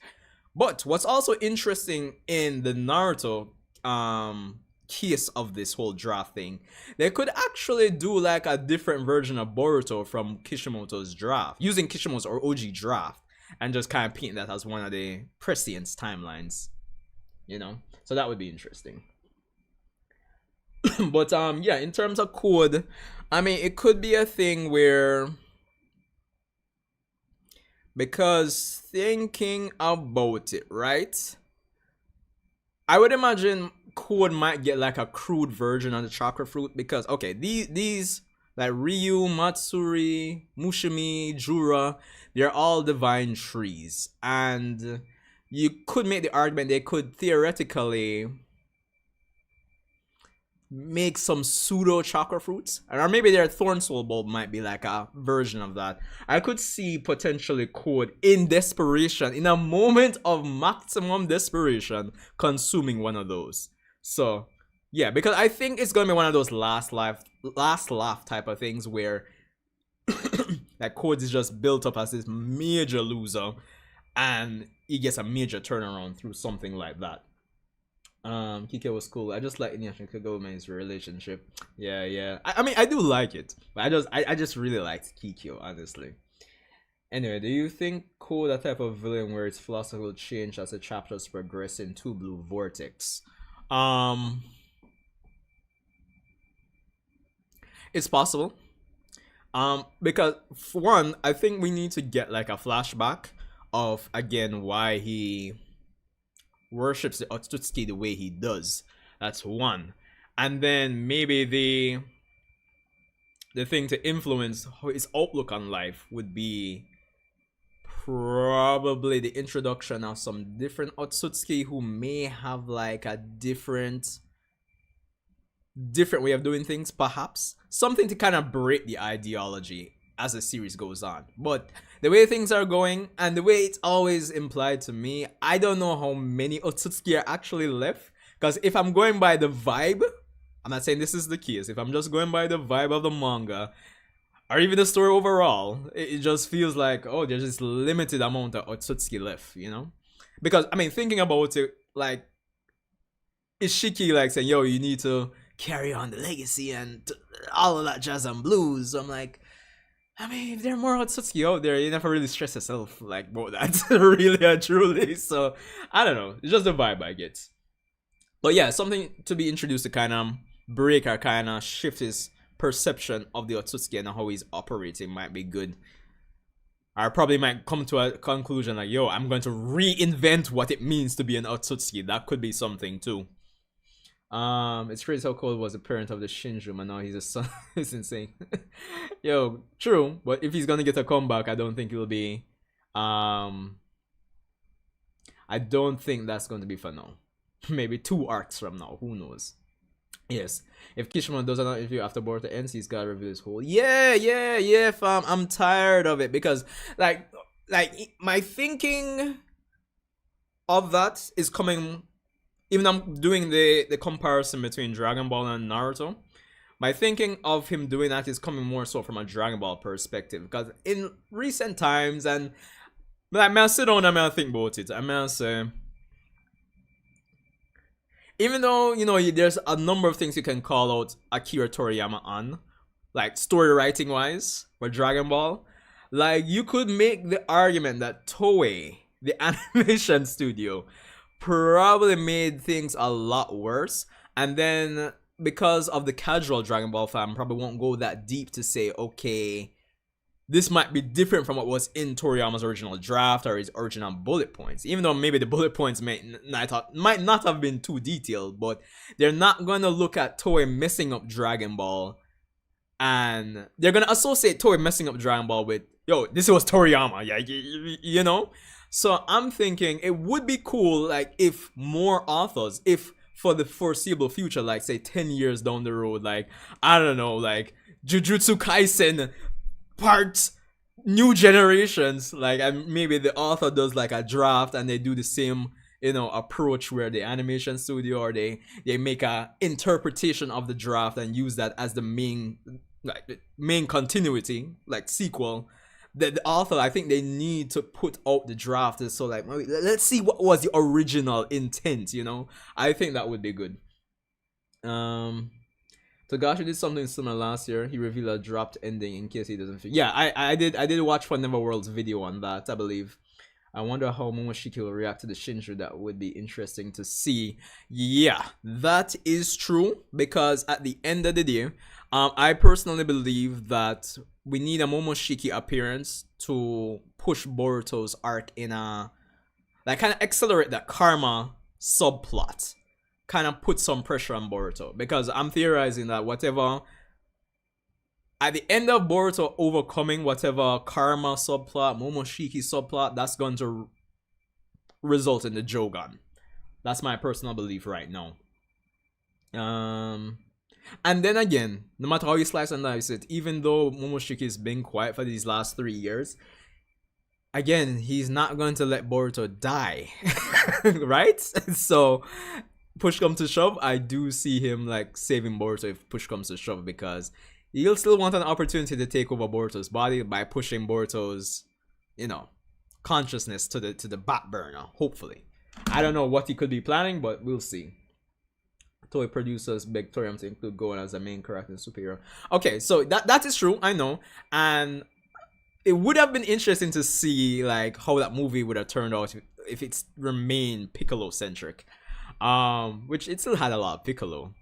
But what's also interesting in the Naruto case of this whole draft thing, they could actually do like a different version of Boruto from Kishimoto's draft, using Kishimoto's or OG draft, and just kind of paint that as one of the prescience timelines, you know. So that would be interesting. But yeah, in terms of Code, I mean, it could be a thing where, because thinking about it, right, I would imagine Code might get like a crude version of the chakra fruit, because okay, these like Ryu, Matsuri, Mushimi, Jura, they're all divine trees, and you could make the argument they could theoretically make some pseudo chakra fruits, or maybe their thorn soul bulb might be like a version of that. I could see potentially Code in desperation, in a moment of maximum desperation, consuming one of those. So yeah, because I think it's gonna be one of those last laugh type of things where that Code is just built up as this major loser, and he gets a major turnaround through something like that. Kike was cool. I just like Inuyasha and Kagome's relationship. Yeah. I mean, I do like it, but I just really liked Kikyo, honestly. Anyway, do you think Code a type of villain where its philosophy will change as the chapters progress into Blue Vortex? It's possible. Because for one, I think we need to get like a flashback of again why he worships the Otsutsuki the way he does. That's one. And then maybe the thing to influence his outlook on life would be probably the introduction of some different Otsutsuki who may have like a different different way of doing things, perhaps something to kind of break the ideology as the series goes on. But the way things are going and the way it's always implied to me, I don't know how many Otsutsuki are actually left. Because if I'm going by the vibe, I'm not saying this is the case, if I'm just going by the vibe of the manga or even the story overall, it just feels like, oh, there's this limited amount of Otsutsuki left, you know? Because, I mean, thinking about it, like, is Shiki like saying, yo, you need to carry on the legacy and all of that jazz and blues? So I'm like, I mean, if there are more Otsutsuki out there, you never really stress yourself like about that, really and truly. So I don't know, it's just the vibe I get. But yeah, something to be introduced to kind of break or kind of shift his perception of the Otsutsuki and how he's operating might be good. I probably might come to a conclusion like, yo, I'm going to reinvent what it means to be an Otsutsuki. That could be something too. It's crazy how Cole was a parent of the Shinju, and now he's a son. It's insane. Yo, true, but if he's gonna get a comeback, I don't think it'll be. I don't think that's going to be for now. Maybe 2 arcs from now. Who knows? Yes. If Kishimoto does not interview after Boruto ends, he's gotta reveal his whole. Yeah, fam. I'm tired of it because, like my thinking of that is coming. Even I'm doing the comparison between Dragon Ball and Naruto, my thinking of him doing that is coming more so from a Dragon Ball perspective. Because in recent times, and like, I sit down and I think about it, I say, even though, you know, there's a number of things you can call out Akira Toriyama on, like story writing wise, for Dragon Ball, like you could make the argument that Toei, the animation studio, probably made things a lot worse, and then because of the casual Dragon Ball fan probably won't go that deep to say, okay, this might be different from what was in Toriyama's original draft or his original bullet points, even though maybe the bullet points might not have been too detailed, but they're not going to look at Toei messing up Dragon Ball and they're going to associate Toei messing up Dragon Ball with, yo, this was Toriyama, yeah, you know? So I'm thinking it would be cool, like, if more authors, if for the foreseeable future, like, say 10 years down the road, like, I don't know, like, Jujutsu Kaisen parts, new generations, like, and maybe the author does, like, a draft and they do the same, you know, approach where the animation studio, or they make a interpretation of the draft and use that as the main, like, main continuity, like, sequel. The author, I think they need to put out the draft, so like, let's see what was the original intent, you know? I think that would be good. Togashi did something similar last year. He revealed a dropped ending in case he doesn't feel. Yeah, I did watch for Neverworld's video on that, I believe. I wonder how Momoshiki will react to the Shinju. That would be interesting to see. Yeah, that is true, because at the end of the day, I personally believe that we need a Momoshiki appearance to push Boruto's arc in a, like, kind of accelerate that karma subplot, kind of put some pressure on Boruto, because I'm theorizing that whatever, at the end of Boruto overcoming whatever karma subplot, Momoshiki subplot, that's going to result in the Jogan. That's my personal belief right now. And then again, no matter how you slice and dice it, even though Momoshiki has been quiet for these last 3 years, again, he's not going to let Boruto die, right? So, push comes to shove, I do see him, like, saving Boruto if push comes to shove, because he'll still want an opportunity to take over Boruto's body by pushing Boruto's, you know, consciousness to the back burner, hopefully. I don't know what he could be planning, but we'll see. Toei producers beg Toriyama to include Gohan as a main character and superhero. Okay, so that is true, I know. And it would have been interesting to see, like, how that movie would have turned out if it's remained Piccolo-centric. Which it still had a lot of Piccolo.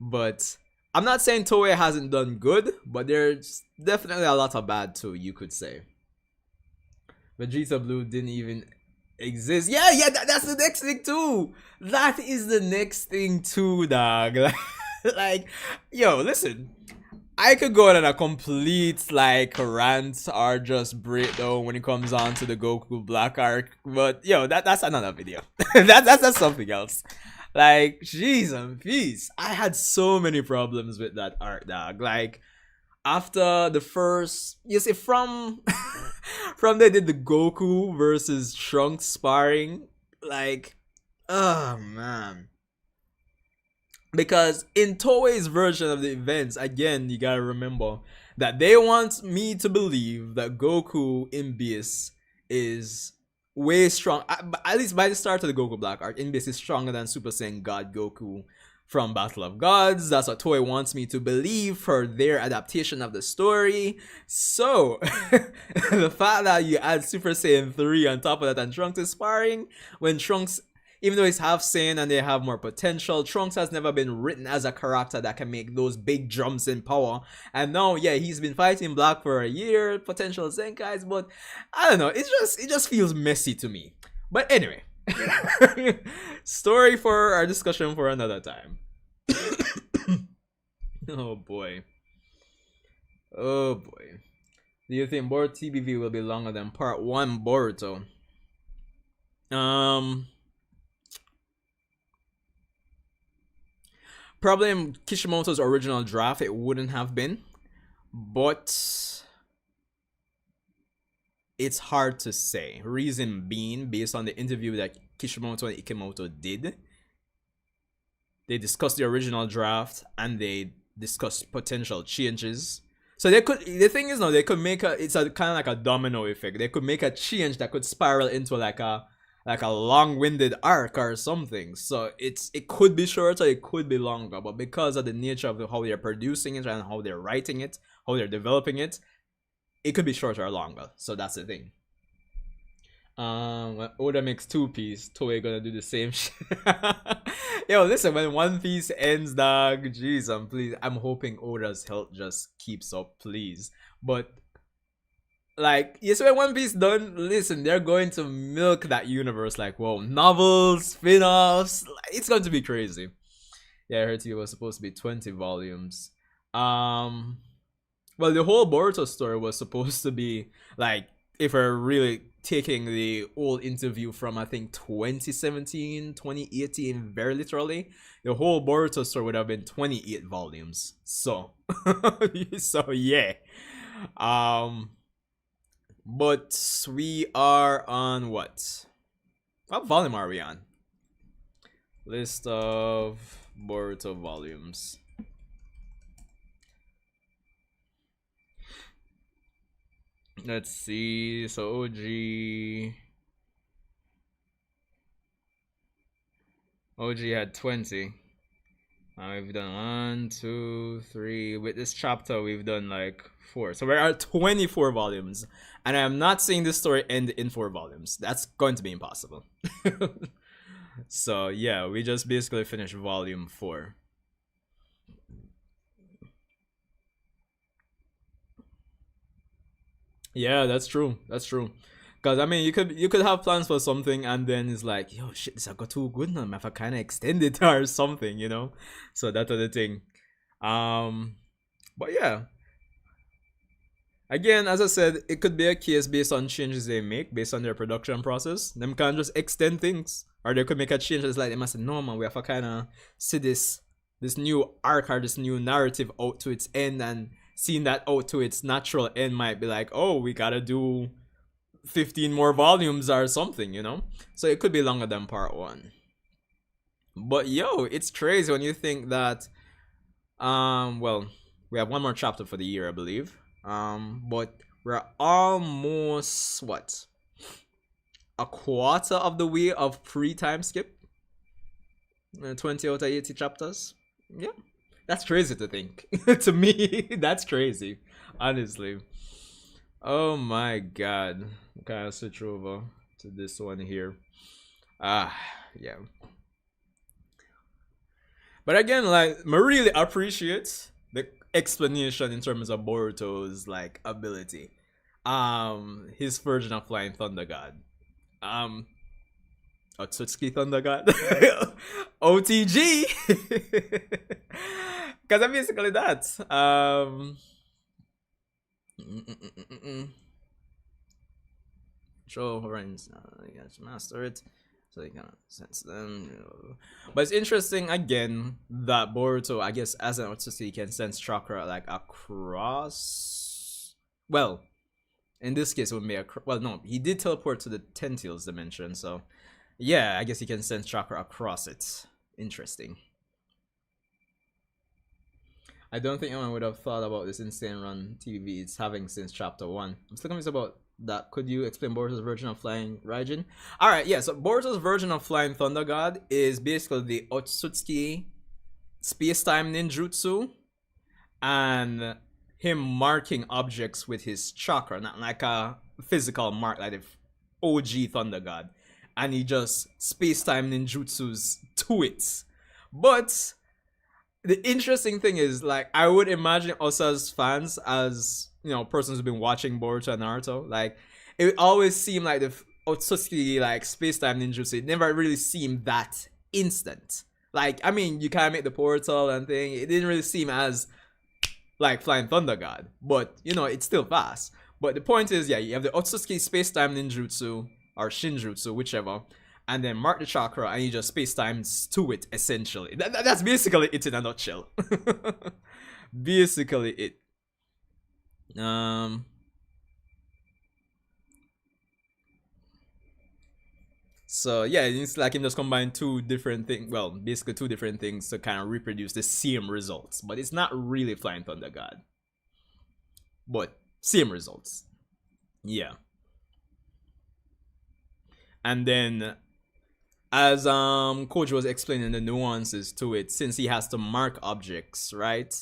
But I'm not saying Toei hasn't done good, but there's definitely a lot of bad too, you could say. Vegeta Blue didn't even exist. Yeah, that's the next thing too. That is the next thing too, dog. Like, yo, listen, I could go on a complete, like, rant or just breakdown when it comes on to the Goku Black arc, but yo, that's another video. that's something else. Like, jeez and peace. I had so many problems with that art, dog. Like, after the first, you see, from from they did the Goku versus Trunks sparring, like, oh man. Because in Toei's version of the events, again, you gotta remember that they want me to believe that Goku in Beast is way strong. At least by the start of the Goku Black arc, in Beast is stronger than Super Saiyan God Goku from Battle of Gods. That's what Toei wants me to believe for their adaptation of the story. So, the fact that you add Super Saiyan 3 on top of that and Trunks is sparring, when Trunks, even though he's half sane and they have more potential, Trunks has never been written as a character that can make those big jumps in power. And now, yeah, he's been fighting Black for a year, potential Zenkais, but I don't know, it just feels messy to me. But anyway, story for our discussion for another time. Oh boy. Oh boy. Do you think Boruto TBV will be longer than part 1 Boruto? Probably in Kishimoto's original draft, it wouldn't have been, but it's hard to say. Reason being, based on the interview that Kishimoto and Ikemoto did, they discussed the original draft and they discussed potential changes. So they could. The thing is, now they could make a. It's a kind of like a domino effect. They could make a change that could spiral into like a long-winded arc or something. So it could be shorter, it could be longer, but because of the nature of how they're producing it and how they're writing it, how they're developing it, it could be shorter or longer. So that's the thing. When Oda makes 2-piece, Toei gonna do the same shit. Yo, listen, when One Piece ends, dog, jeez, I'm hoping Oda's health just keeps up, please. But like, yes, when One Piece done, listen, they're going to milk that universe like, whoa, novels, spin-offs, it's going to be crazy. Yeah, I heard it was supposed to be 20 volumes. Well, the whole Boruto story was supposed to be, like, if we're really taking the old interview from, I think, 2017, 2018, very literally, the whole Boruto story would have been 28 volumes. So, so yeah. But we are on what volume are we on? List of Boruto volumes. Let's see. So OG had 20. We've done 1, 2, 3. With this chapter, we've done like 4. So we're at 24 volumes. And I'm not seeing this story end in 4 volumes. That's going to be impossible. So yeah, we just basically finished volume 4. Yeah, that's true. That's true. Cause I mean, you could have plans for something, and then it's like, yo, shit, this got too good now. If I kind of extend it or something, you know. So that's the thing. But yeah, again, as I said, it could be a case based on changes they make, based on their production process. Them can just extend things, or they could make a change that's like they must say, no man, we have to kind of see this new arc or this new narrative out to its end, and seeing that out to its natural end might be like, oh, we gotta do 15 more volumes or something, you know. So it could be longer than part 1. But yo, it's crazy when you think that well, we have one more chapter for the year, I believe. But we're almost what, a quarter of the way of pre-time skip. 20 out of 80 chapters. Yeah, that's crazy to think. To me, that's crazy, honestly. Oh my god. Okay, I'll switch over to this one here. Yeah. But again, like, I really appreciate the explanation in terms of Boruto's like ability. His version of Flying Thunder God. Otsutsuki Thunder God. OTG. Because I'm basically that. Show runs. Yes, master it. So you cannot sense them. But it's interesting again that Boruto, I guess, as an Otsutsuki, can sense chakra like across. Well, in this case, it would be well, no, he did teleport to the Tentails dimension, so yeah, I guess he can sense chakra across it. Interesting. I don't think anyone would have thought about this Insane Run TV it's having since chapter 1. I'm still confused about that. Could you explain Boruto's version of Flying Raijin? Alright, yeah, so Boruto's version of Flying Thunder God is basically the Otsutsuki space-time ninjutsu and him marking objects with his chakra, not like a physical mark like the OG Thunder God. And he just space-time ninjutsus to it. But the interesting thing is, like, I would imagine us as fans, as you know, persons who've been watching Boruto and Naruto, like, it always seemed like the Otsutsuki like space-time ninjutsu, it never really seemed that instant. Like, I mean, you kind of make the portal and thing, it didn't really seem as like Flying Thunder God, but you know, it's still fast. But the point is, yeah, you have the Otsutsuki space-time ninjutsu or Shinjutsu, whichever, and then mark the chakra and you just space-times to it, essentially. That's basically it in a nutshell. Basically it. So yeah, it's like him just combine two different things, well, basically two different things to kind of reproduce the same results. But it's not really Flying Thunder God. But same results. Yeah. And then as Coach was explaining the nuances to it, since he has to mark objects, right?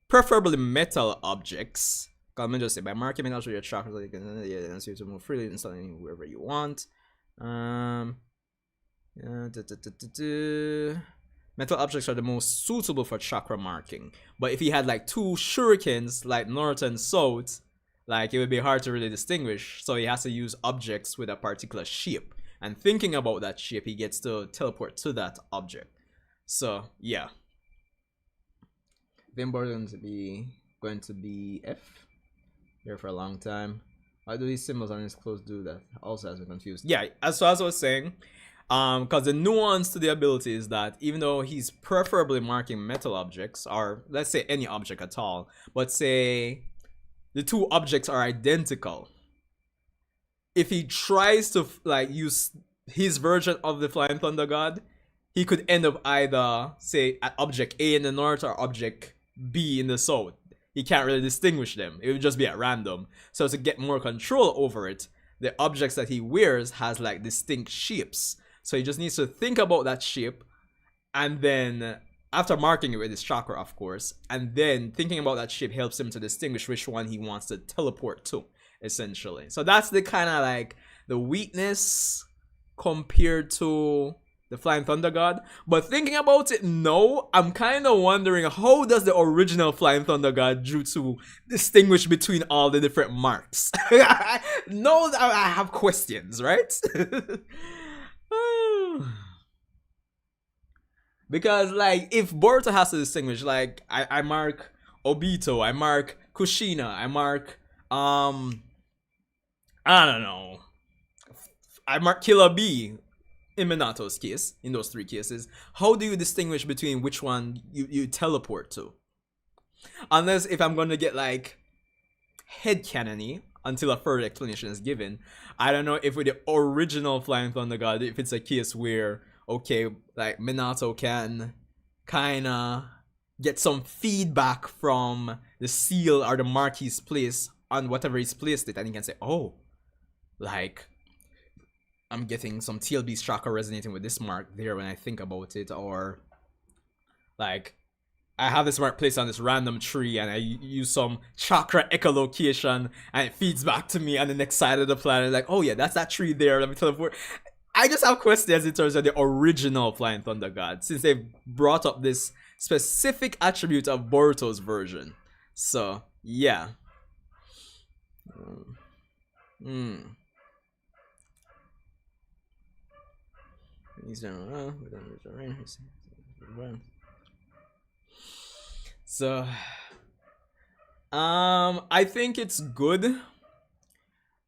Preferably metal objects. I'm gonna just say by marking metal, show your chakras, you can so you to move freely instantly wherever you want. Metal objects are the most suitable for chakra marking. But if he had like two shurikens like North and South, like it would be hard to really distinguish. So he has to use objects with a particular shape. And thinking about that shape, he gets to teleport to that object. So yeah. Then going to be F. Here for a long time. Why do these symbols on his clothes do that? Also has me confused. Yeah, as I was saying, because the nuance to the ability is that even though he's preferably marking metal objects, or let's say any object at all, but say the two objects are identical, if he tries to like use his version of the Flying Thunder God, he could end up either say at object A in the north or object B in the south. He can't really distinguish them. It would just be at random. So to get more control over it, the objects that he wears has like distinct shapes. So he just needs to think about that shape, and then after marking it with his chakra, of course, and then thinking about that shape helps him to distinguish which one he wants to teleport to, essentially. So that's the kind of like the weakness compared to the Flying Thunder God. But thinking about it now, I'm kind of wondering, how does the original Flying Thunder God jutsu distinguish between all the different marks? No, I have questions, right? Because like if Boruto has to distinguish, like I mark Obito, I mark Kushina, I mark I don't know, I mark Killer B in Minato's case, in those three cases. How do you distinguish between which one you teleport to? Unless if I'm gonna get like headcanony until a further explanation is given, I don't know if with the original Flying Thunder God, if it's a case where okay, like Minato can kinda get some feedback from the seal or the mark he's placed on whatever he's placed it, and he can say, oh, like I'm getting some TLB chakra resonating with this mark there when I think about it, or like I have this mark placed on this random tree and I use some chakra echolocation and it feeds back to me on the next side of the planet, like, oh yeah, that's that tree there, let me teleport. I just have questions in terms of the original Flying Thunder God, since they've brought up this specific attribute of Boruto's version. So yeah. So I think it's good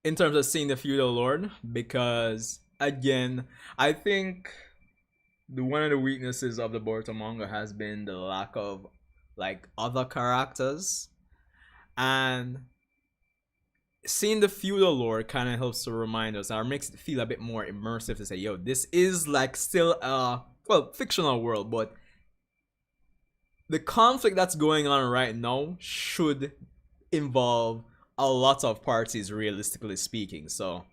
in terms of seeing the feudal lord, because again, I think one of the weaknesses of the Boruto manga has been the lack of like other characters, and seeing the feudal lore kind of helps to remind us or makes it feel a bit more immersive to say, yo, this is like still a fictional world, but the conflict that's going on right now should involve a lot of parties, realistically speaking. So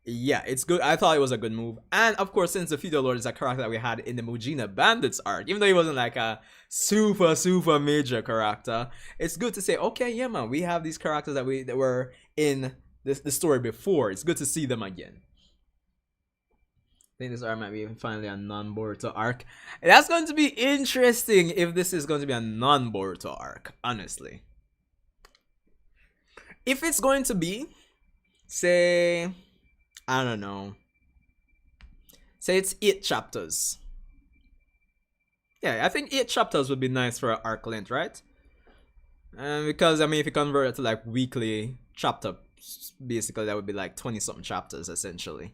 yeah, it's good. I thought it was a good move. And of course, since the feudal lord is a character that we had in the Mujina Bandits arc, even though he wasn't like a super major character, it's good to say, okay, yeah, man, we have these characters that were in the story before. It's good to see them again. I think this arc might be finally a non-Boruto arc. That's going to be interesting if this is going to be a non-Boruto arc, honestly. If it's going to be, say, I don't know, say it's 8 chapters. Yeah, I think 8 chapters would be nice for an arc length, right? Because, I mean, if you convert it to like weekly chapter, basically that would be like 20 something chapters essentially.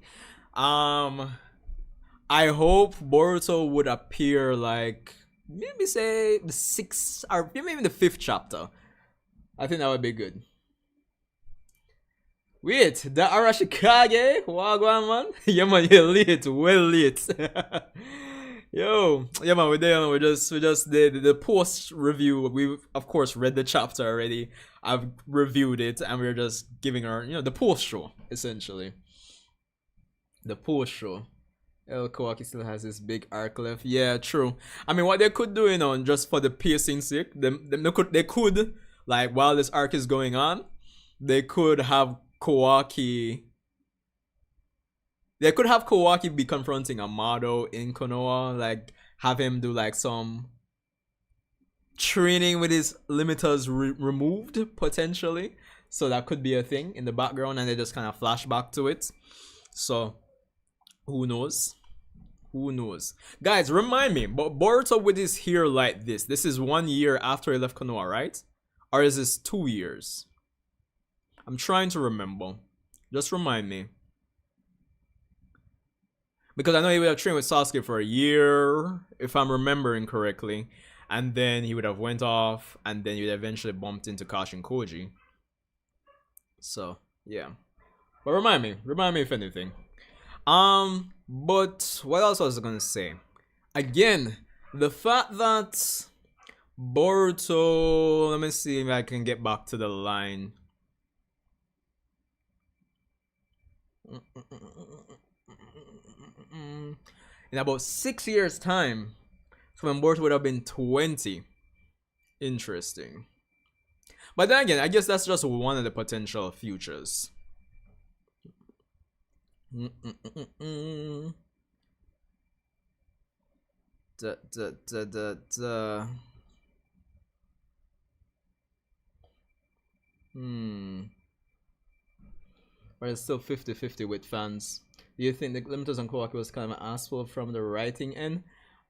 I hope Boruto would appear like maybe say the 6th or maybe even the 5th chapter. I think that would be good. Wait, the Arashikage? Wagwan, man. Yeah, man, you're late. Well late. Yo, yeah, man, we're there. We just did the post review. We of course read the chapter already. I've reviewed it, and we're just giving our, the post show essentially. The post show. Kawaki still has this big arc left. Yeah, true. I mean, what they could do, just for the pacing sake, they could like while this arc is going on, they could have Kawaki. They could have Kawaki be confronting Amado in Konoha, like have him do like some training with his limiters removed potentially. So that could be a thing in the background, and they just kind of flash back to it. So who knows? Who knows? Guys, remind me, but Boruto with his hair like this is 1 year after he left Konoha, right? Or is this 2 years? I'm trying to remember. Just remind me. Because I know he would have trained with Sasuke for a year, if I'm remembering correctly. And then he would have went off, and then he would eventually bumped into Kashin Koji. So, yeah. But remind me if anything. But what else was I gonna say? Again, the fact that Boruto, let me see if I can get back to the line. In about 6 years' time, so when Boruto would have been 20. Interesting. But then again, I guess that's just one of the potential futures. But it's still 50-50 with fans. Do you think the Limiters on Kawaki was kind of an asshole from the writing end?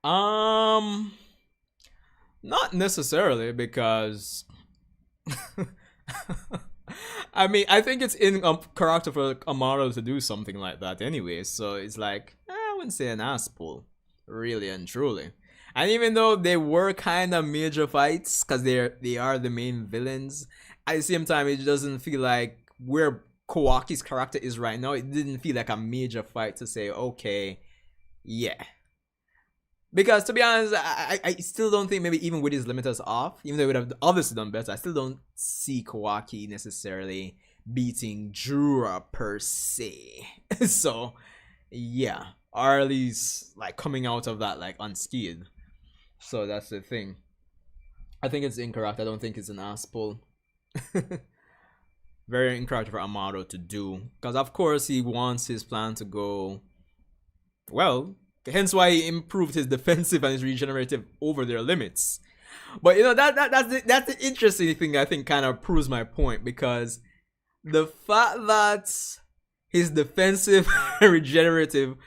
Not necessarily, because I mean, I think it's in character for Amado to do something like that anyway. So it's like, I wouldn't say an asshole, really and truly. And even though they were kind of major fights, because they are the main villains, at the same time, it doesn't feel like where Kawaki's character is right now, it didn't feel like a major fight to say, okay, yeah. Because to be honest, I still don't think maybe even with his limiters off, even though he would have obviously done better, I still don't see Kawaki necessarily beating Jura per se. So, yeah. Or at least like coming out of that like unscathed. So that's the thing. I think it's incorrect. I don't think it's an ass pull. Very incorrect for Amado to do. Because of course he wants his plan to go well. Hence why he improved his defensive and his regenerative over their limits. But that's the interesting thing I think kind of proves my point, because the fact that his defensive and regenerative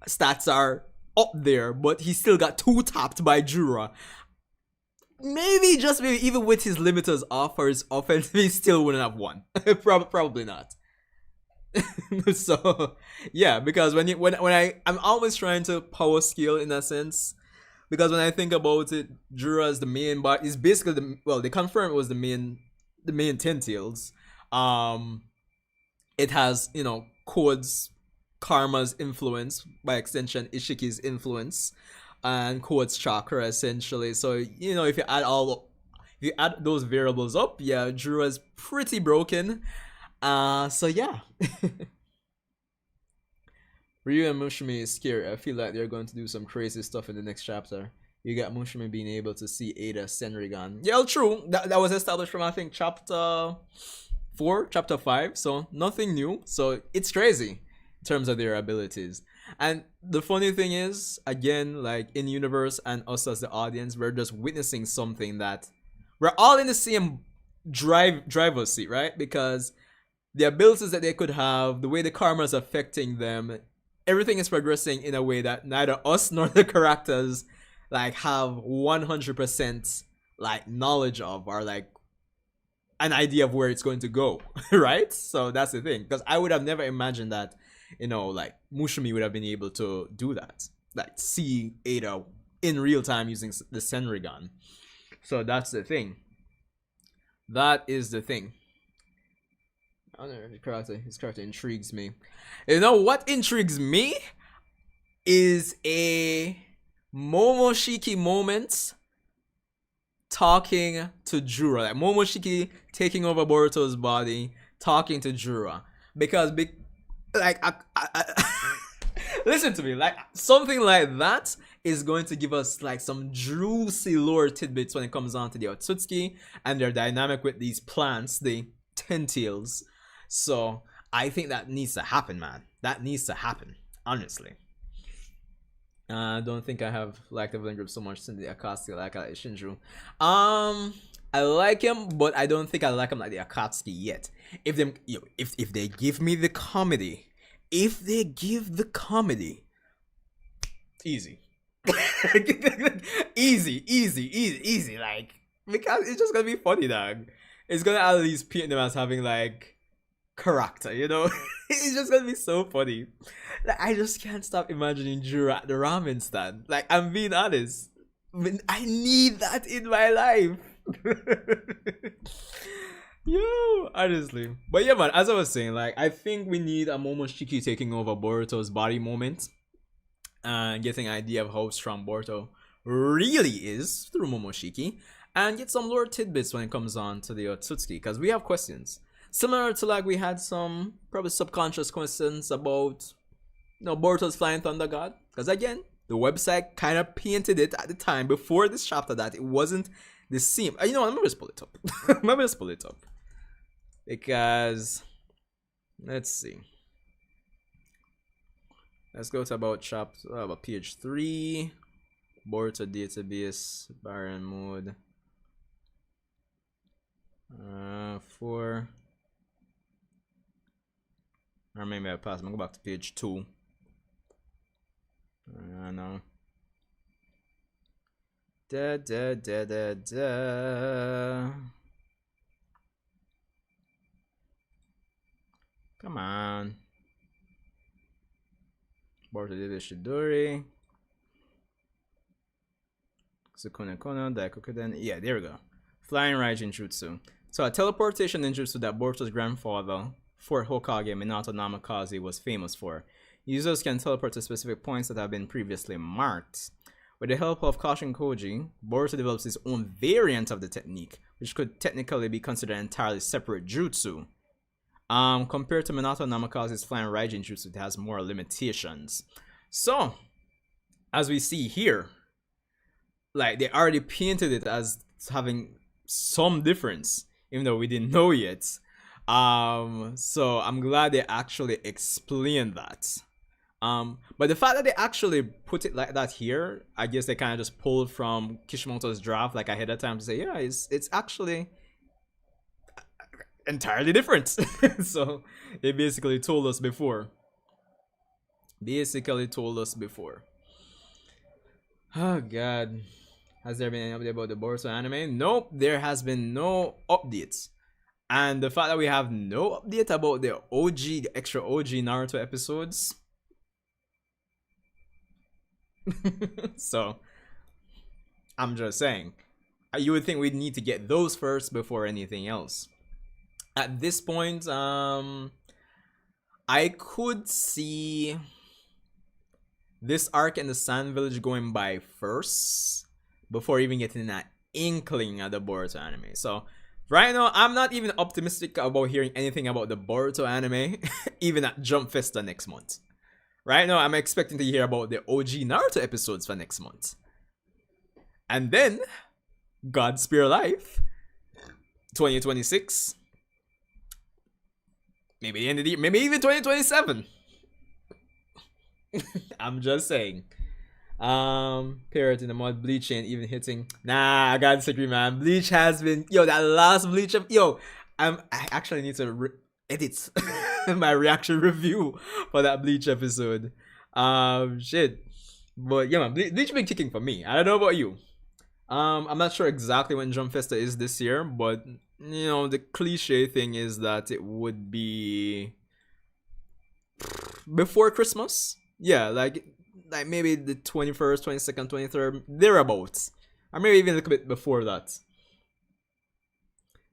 stats are up there, but he still got 2-tapped by Jura. Maybe even with his limiters off for his offense, he still wouldn't have won. Probably not. So yeah, because I'm always trying to power scale in a sense. Because when I think about it, Jura is the main, but is basically they confirmed it was the main Ten Tails. Um, it has Code's karma's influence, by extension Ishiki's influence, and Code's chakra essentially. So if you add those variables up, yeah, Jura's pretty broken. So yeah. Ryu and Mushimi is scary. I feel like they're going to do some crazy stuff in the next chapter. You got Mushimi being able to see Ada Senrigan. Yeah, true. That was established from, I think, chapter 4, chapter 5. So nothing new. So it's crazy in terms of their abilities. And the funny thing is, again, like in universe and us as the audience, we're just witnessing something that we're all in the same driver's seat, right? Because the abilities that they could have, the way the karma is affecting them, everything is progressing in a way that neither us nor the characters like have 100% like knowledge of, or like an idea of where it's going to go. Right? So that's the thing, because I would have never imagined that like Mushimi would have been able to do that, like see Ada in real time using the Senrigan. So that's the thing. That is the thing. I don't know, his character intrigues me. You know what intrigues me is a Momoshiki moment talking to Jura. Like Momoshiki taking over Boruto's body, talking to Jura. Because listen to me, like something like that is going to give us like some juicy lore tidbits when it comes on to the Otsutsuki and their dynamic with these plants, the Ten Tails. So I think that needs to happen, man. That needs to happen, honestly. I don't think I have liked the villain group so much since the Akatsuki like Shinju. I like him, but I don't think I like him like the Akatsuki yet. If they give me the comedy, easy. easy, like, because it's just gonna be funny, dog. It's gonna at least paint them as having like character, it's just gonna be so funny. Like, I just can't stop imagining Jura at the ramen stand. Like, I'm being honest, I need that in my life. Yo, honestly. But yeah, man, as I was saying, like, I think we need a Momoshiki taking over Boruto's body moment and getting an idea of how strong Boruto really is through Momoshiki, and get some lore tidbits when it comes on to the Otsutsuki, because we have questions similar to like we had some probably subconscious questions about Boruto's Flying Thunder God, because again the website kind of painted it at the time before this chapter that it wasn't the same. I'm gonna just pull it up. Because let's see, let's go to about page 3, Boruto database, Baron mode, 4. Or maybe I passed. I'm gonna go back to page 2. I know. Da. Come on. Boruto did Shidori. Sukuna Kono, Daikokuden. Yeah, there we go. Flying Raijin Jutsu. So a teleportation ninjutsu that Boruto's grandfather, Fort Hokage Minato Namikaze, was famous for. Users can teleport to specific points that have been previously marked. With the help of Kashin Koji, Boruto develops his own variant of the technique, which could technically be considered an entirely separate jutsu. Compared to Minato Namikaze's Flying Raijin Jutsu, it has more limitations. So, as we see here, like, they already painted it as having some difference, even though we didn't know yet. So I'm glad they actually explained that. But the fact that they actually put it like that here, I guess they kind of just pulled from Kishimoto's draft like ahead of time to say, yeah, it's actually entirely different. So they basically told us before. Oh god. Has there been any update about the Boruto anime? Nope, there has been no updates. And the fact that we have no update about the OG, the extra OG Naruto episodes. So, I'm just saying. You would think we'd need to get those first before anything else. At this point, I could see this arc in the Sand Village going by first before even getting that inkling of the Boruto anime. So right now, I'm not even optimistic about hearing anything about the Boruto anime, even at Jump Festa next month. Right now, I'm expecting to hear about the OG Naruto episodes for next month. And then, God Spare Life, 2026. Maybe the end of the year, maybe even 2027. I'm just saying. Parrot in the Mud, Bleach ain't even hitting. Nah, I gotta disagree, man. Bleach has been, that last Bleach, I actually need to edit my reaction review for that Bleach episode. Shit. But yeah, man, Bleach been kicking for me. I don't know about you. I'm not sure exactly when Jump Festa is this year, but the cliche thing is that it would be before Christmas. Yeah, like maybe the 21st, 22nd, 23rd, thereabouts. Or maybe even a little bit before that.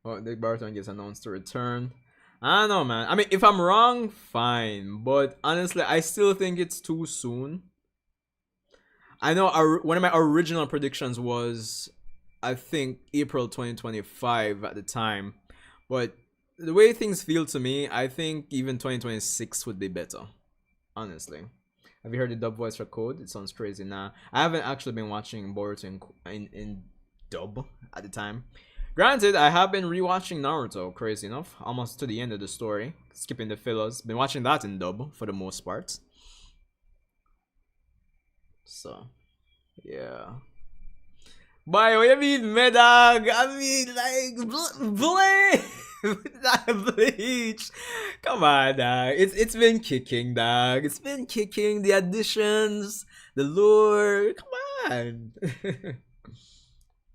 Oh, the Boruto gets announced to return. I don't know, man. I mean, if I'm wrong, fine. But honestly, I still think it's too soon. I know one of my original predictions was, I think, April 2025 at the time. But the way things feel to me, I think even 2026 would be better. Honestly. Have you heard the dub voice for Code? It sounds crazy. Nah, I haven't actually been watching Boruto in dub at the time. Granted, I have been rewatching Naruto, crazy enough, almost to the end of the story, skipping the fillers. Been watching that in dub for the most part. So, yeah. Boy, what you mean, Medag? I mean, Bleach. Come on, dog. It's been kicking, dog. It's been kicking. The additions, the lure. Come on.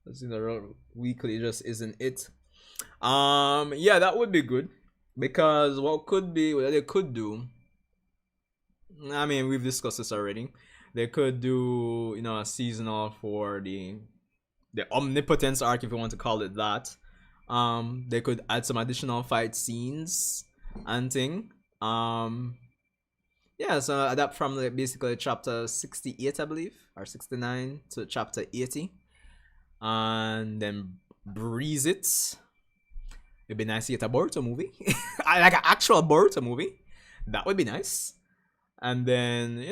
The weekly just isn't it. Yeah, that would be good because what they could do. I mean, we've discussed this already. They could do a seasonal for the omnipotence arc, if you want to call it that. They could add some additional fight scenes and thing. Yeah, so adapt from basically chapter 68, I believe, or 69 to chapter 80, and then breeze it. It'd be nice to get a Boruto movie, like an actual Boruto movie. That would be nice. And then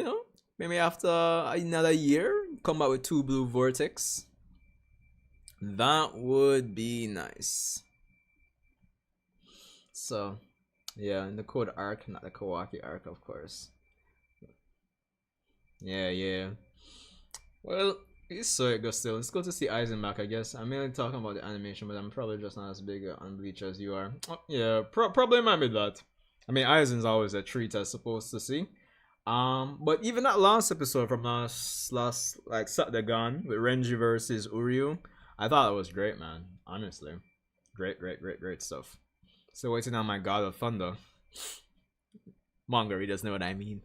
maybe after another year, come back with 2 Blue Vortex. That would be nice. So, yeah, in the Code arc, not the Kawaki arc, of course. Yeah. Well, so it goes still. Let's go to see Eisenbach, I guess. I'm mainly talking about the animation, but I'm probably just not as big on Bleach as you are. Oh, yeah, probably might be that. I mean, Aizen's always a treat, I suppose, to see. But even that last episode from last like Saturday Gone with Renji versus Uryu, I thought it was great, man. Honestly, great stuff. Still waiting on my God of Thunder manga. He doesn't know what I mean.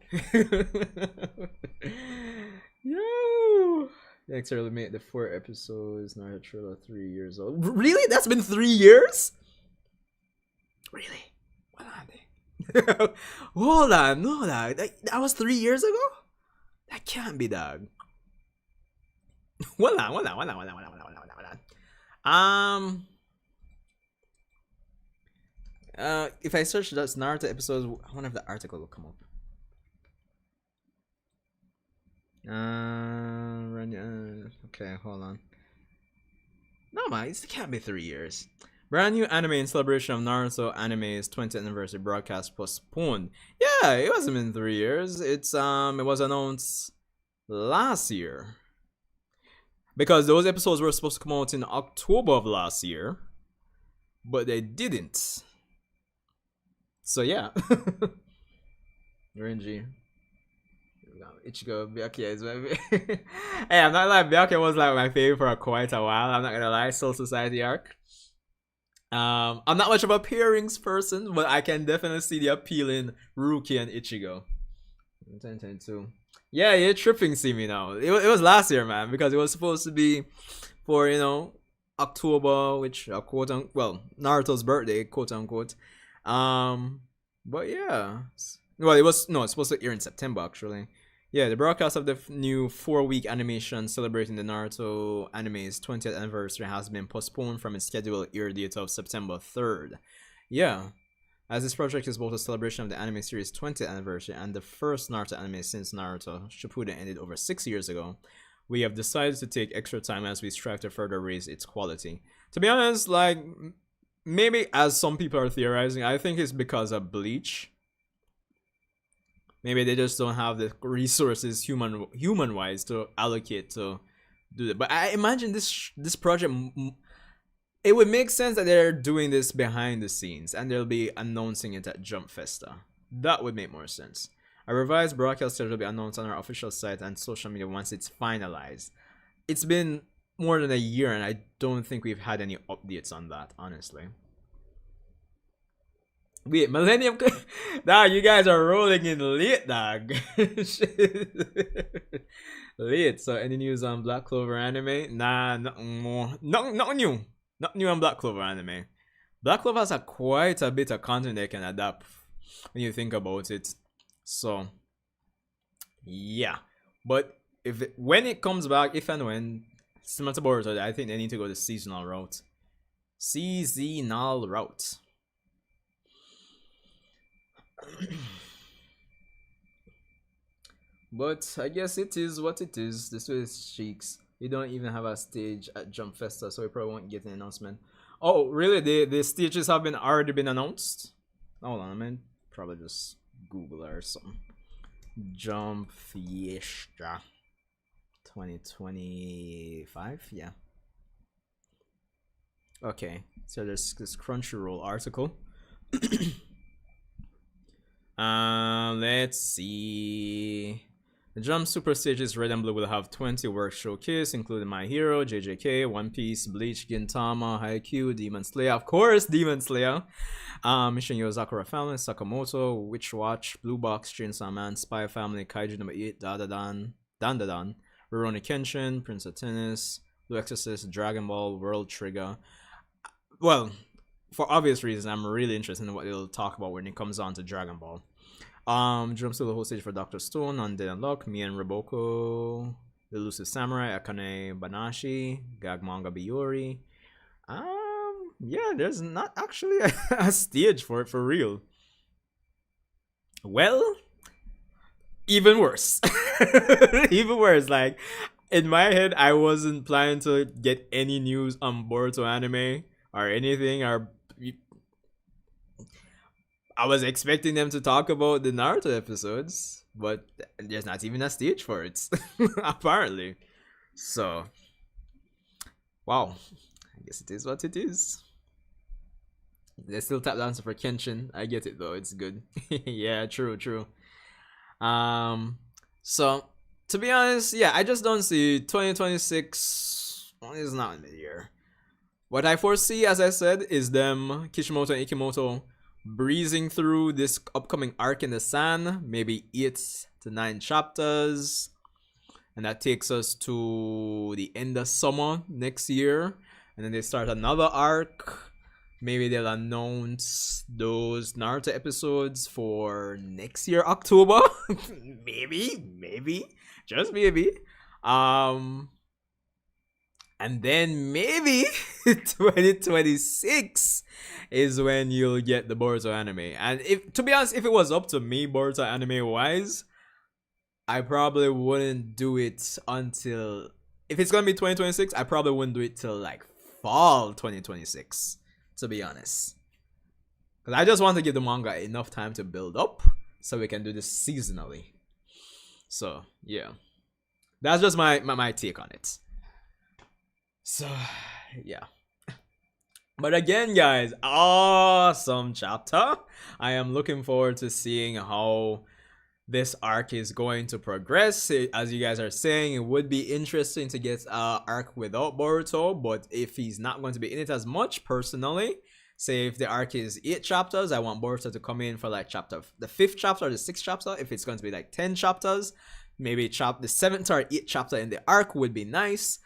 Yo, next early made the 4 episodes. Naruto Trailer 3 years old. Really? That's been 3 years? Really? What are they? Hold on, no, dog. That was 3 years ago? That can't be, dog. Hold on. If I search those Naruto episodes, I wonder if the article will come up. Okay, hold on. No, man, it can't be 3 years. Brand new anime in celebration of Naruto anime's 20th anniversary broadcast postponed. Yeah, it hasn't been 3 years. It was announced last year. Because those episodes were supposed to come out in October of last year, but they didn't. So yeah. Renji. Ichigo, Byakuya is my favorite. Hey, I'm not lying, Byakuya was like my favorite for quite a while. I'm not gonna lie, Soul Society arc. I'm not much of a pairings person, but I can definitely see the appeal in Ruki and Ichigo. 2022. Yeah, you're tripping, see me now. It was last year, man, because it was supposed to be for, October, which quote unquote, well, Naruto's birthday, quote unquote. But yeah, well, it's supposed to air in September actually. Yeah, the broadcast of the new 4-week animation celebrating the Naruto anime's 20th anniversary has been postponed from its scheduled air date of September 3rd. Yeah, as this project is both a celebration of the anime series' 20th anniversary and the first Naruto anime since Naruto Shippuden ended over 6 years ago, we have decided to take extra time as we strive to further raise its quality. To be honest, like, maybe as some people are theorizing, I think it's because of Bleach. Maybe they just don't have the resources human wise to allocate to do that. But I imagine this project, it would make sense that they're doing this behind the scenes and they'll be announcing it at Jump Festa. That would make more sense. A revised broadcast schedule will be announced on our official site and social media once it's finalized. It's been more than a year and I don't think we've had any updates on that, honestly. Wait, Millennium. Dog, you guys are rolling in late, dog. Late. So, any news on Black Clover anime? Nah, nothing more. Nothing new. Nothing new on Black Clover anime. Black Clover has quite a bit of content they can adapt when you think about it. So, yeah. But when it comes back, if and when, similar to Boruto, I think they need to go the seasonal route. Seasonal route. But I guess it is what it is. This is Cheeks. We don't even have a stage at Jump Festa, so we probably won't get an announcement. Oh, really? The stages have already been announced? Hold on, I mean, probably just Google or something. Jump Fiesta 2025, yeah. Okay, so there's this Crunchyroll article. Let's see. The Jump Super Stages Red and Blue will have 20 work showcase, including My Hero, JJK, One Piece, Bleach, Gintama, Haikyuu, Demon Slayer, of course, Demon Slayer, Mission Yozakura Family, Sakamoto, Witch Watch, Blue Box, Chainsaw Man, Spy Family, Kaiju number 8, Dandadan, Rurouni Kenshin, Prince of Tennis, Blue Exorcist, Dragon Ball, World Trigger. Well, for obvious reasons, I'm really interested in what they'll talk about when it comes on to Dragon Ball. Jumps to the whole stage for Dr. Stone, Undead Unlock, Me and Roboko, The Elusive Samurai, Akane Banashi, Gag Manga Biyori. Yeah, there's not actually a stage for it for real. Well, even worse. Even worse. Like, in my head, I wasn't planning to get any news on Boruto anime or anything, or I was expecting them to talk about the Naruto episodes, but there's not even a stage for it, apparently. So, wow. I guess it is what it is. They still tap dancing for Kenshin. I get it though. It's good. Yeah, true. So to be honest, yeah, I just don't see 2026 is not in the year. What I foresee, as I said, is them, Kishimoto and Ikimoto, breezing through this upcoming arc in the Sun, maybe 8 to 9 chapters, and that takes us to the end of summer next year, and then they start another arc. Maybe they'll announce those Naruto episodes for next year, October. maybe, just maybe. And then maybe 2026 is when you'll get the Boruto anime. And if, to be honest, if it was up to me, Boruto anime wise, I probably wouldn't do it until, if it's gonna be 2026, I probably wouldn't do it till like fall 2026, to be honest. Because I just want to give the manga enough time to build up so we can do this seasonally. So yeah, that's just my take on it. So, yeah. But again, guys, awesome chapter. I am looking forward to seeing how this arc is going to progress. As you guys are saying, it would be interesting to get an arc without Boruto, but if he's not going to be in it as much, personally, Say if the arc is 8 chapters, I want Boruto to come in for like the 5th chapter or the 6th chapter. If it's going to be like 10 chapters, maybe the 7th or 8th chapter in the arc would be nice.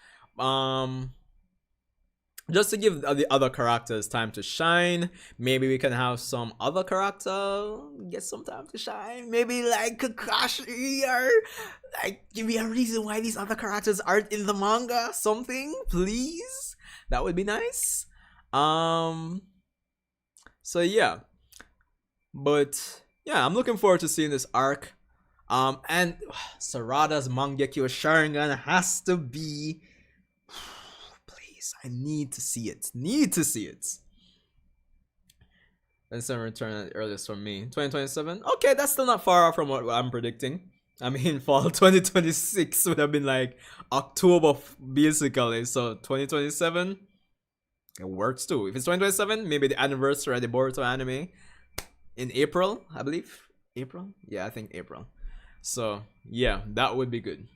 Just to give the other characters time to shine. Maybe we can have some other character get some time to shine. Maybe like Kakashi, or like give me a reason why these other characters aren't in the manga. Something, please. That would be nice. So yeah. But yeah, I'm looking forward to seeing this arc. And Sarada's Mangekyo Sharingan has to be. I need to see it. Then some return at the earliest from me. 2027? Okay, that's still not far off from what I'm predicting. I mean, fall 2026 would have been like October, basically. So 2027, it works too. If it's 2027, maybe the anniversary of the Boruto anime in April, I believe. April? Yeah, I think April. So yeah, that would be good.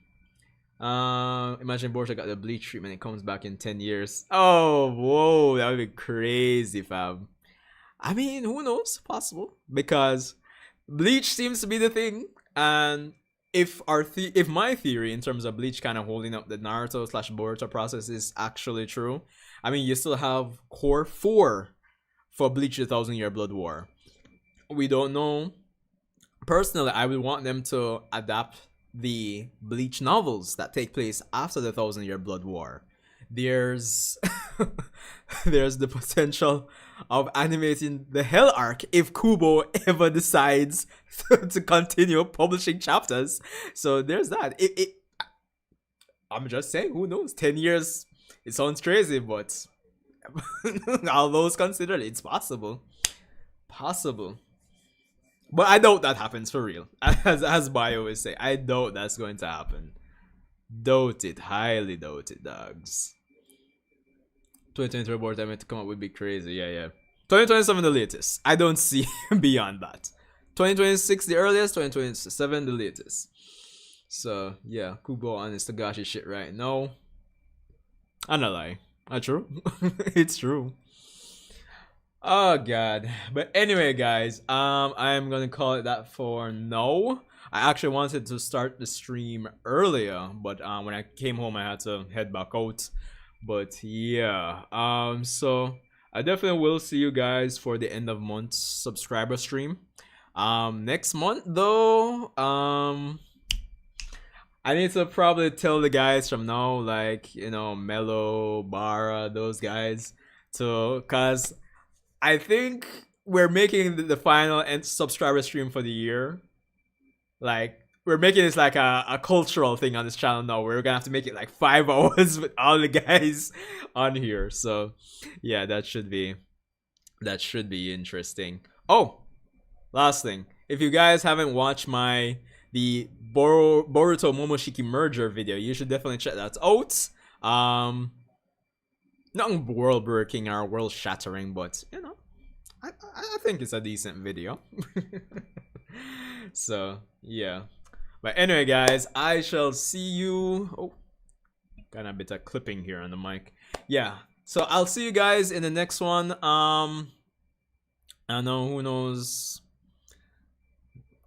Imagine Boruto got the bleach treatment, it comes back in 10 years. Oh, whoa, that would be crazy, fam. I mean, who knows? Possible, because bleach seems to be the thing. And if my theory in terms of bleach kind of holding up the Naruto / Boruto process is actually true, I mean, you still have core 4 for Bleach: The 1,000-Year Blood War. We don't know. Personally, I would want them to adapt the Bleach novels that take place after the 1,000-Year Blood War. There's there's the potential of animating the Hell arc if Kubo ever decides to continue publishing chapters. So there's that. I'm just saying, who knows? 10 years, it sounds crazy, but all those considered, it's possible. But I doubt that happens for real. As Bio always say, I doubt that's going to happen. Doubt it. Highly doubt it, dogs. 2023 board time to come up would be crazy. Yeah. 2027 the latest. I don't see beyond that. 2026 the earliest. 2027 the latest. So yeah, Kubo on his Togashi shit right now. I'm not lying. Not true. It's true. Oh god. But anyway, guys, I'm gonna call it that for now. I actually wanted to start the stream earlier, but when I came home I had to head back out. But yeah, so I definitely will see you guys for the end of month subscriber stream. Next month though, I need to probably tell the guys from now, like, you know, Mello, Bara, those guys, to, cause I think we're making the final subscriber stream for the year. Like, we're making this like a cultural thing on this channel now. We're gonna have to make it like 5 hours with all the guys on here. So yeah, that should be interesting. Oh, last thing. If you guys haven't watched the Boruto Momoshiki merger video, you should definitely check that out. Not world breaking or world shattering, but you know, I think it's a decent video. So yeah, but anyway, guys, I shall see you. Oh, got a bit of clipping here on the mic. Yeah, so I'll see you guys in the next one. I don't know, who knows.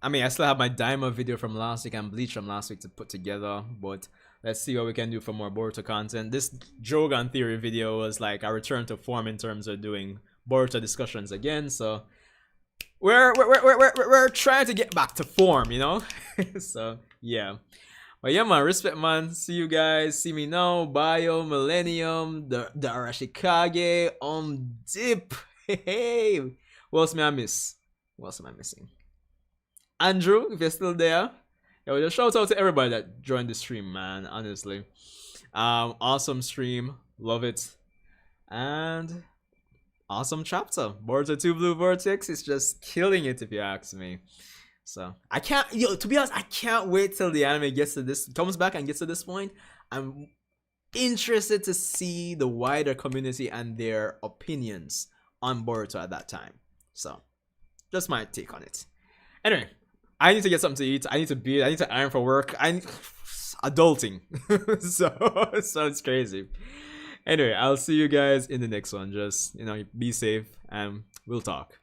I mean, I still have my Daima video from last week and Bleach from last week to put together, but let's see what we can do for more Boruto content. This Jogan Theory video was like a return to form in terms of doing Boruto discussions again, so we're trying to get back to form, you know? So yeah. But yeah, man, respect, man. See you guys. See me now. Bio, Millennium, the Arashikage, Dip. Hey, what else may I miss? What else am I missing? Andrew, if you're still there, yo, just shout out to everybody that joined the stream, man. Honestly, awesome stream, love it, and awesome chapter. Boruto 2 Blue Vortex is just killing it, if you ask me. So I can't, to be honest, I can't wait till the anime comes back and gets to this point. I'm interested to see the wider community and their opinions on Boruto at that time. So just my take on it. Anyway, I need to get something to eat. I need to beat. I need to iron for work. Adulting. So it's crazy. Anyway, I'll see you guys in the next one. Just be safe and we'll talk.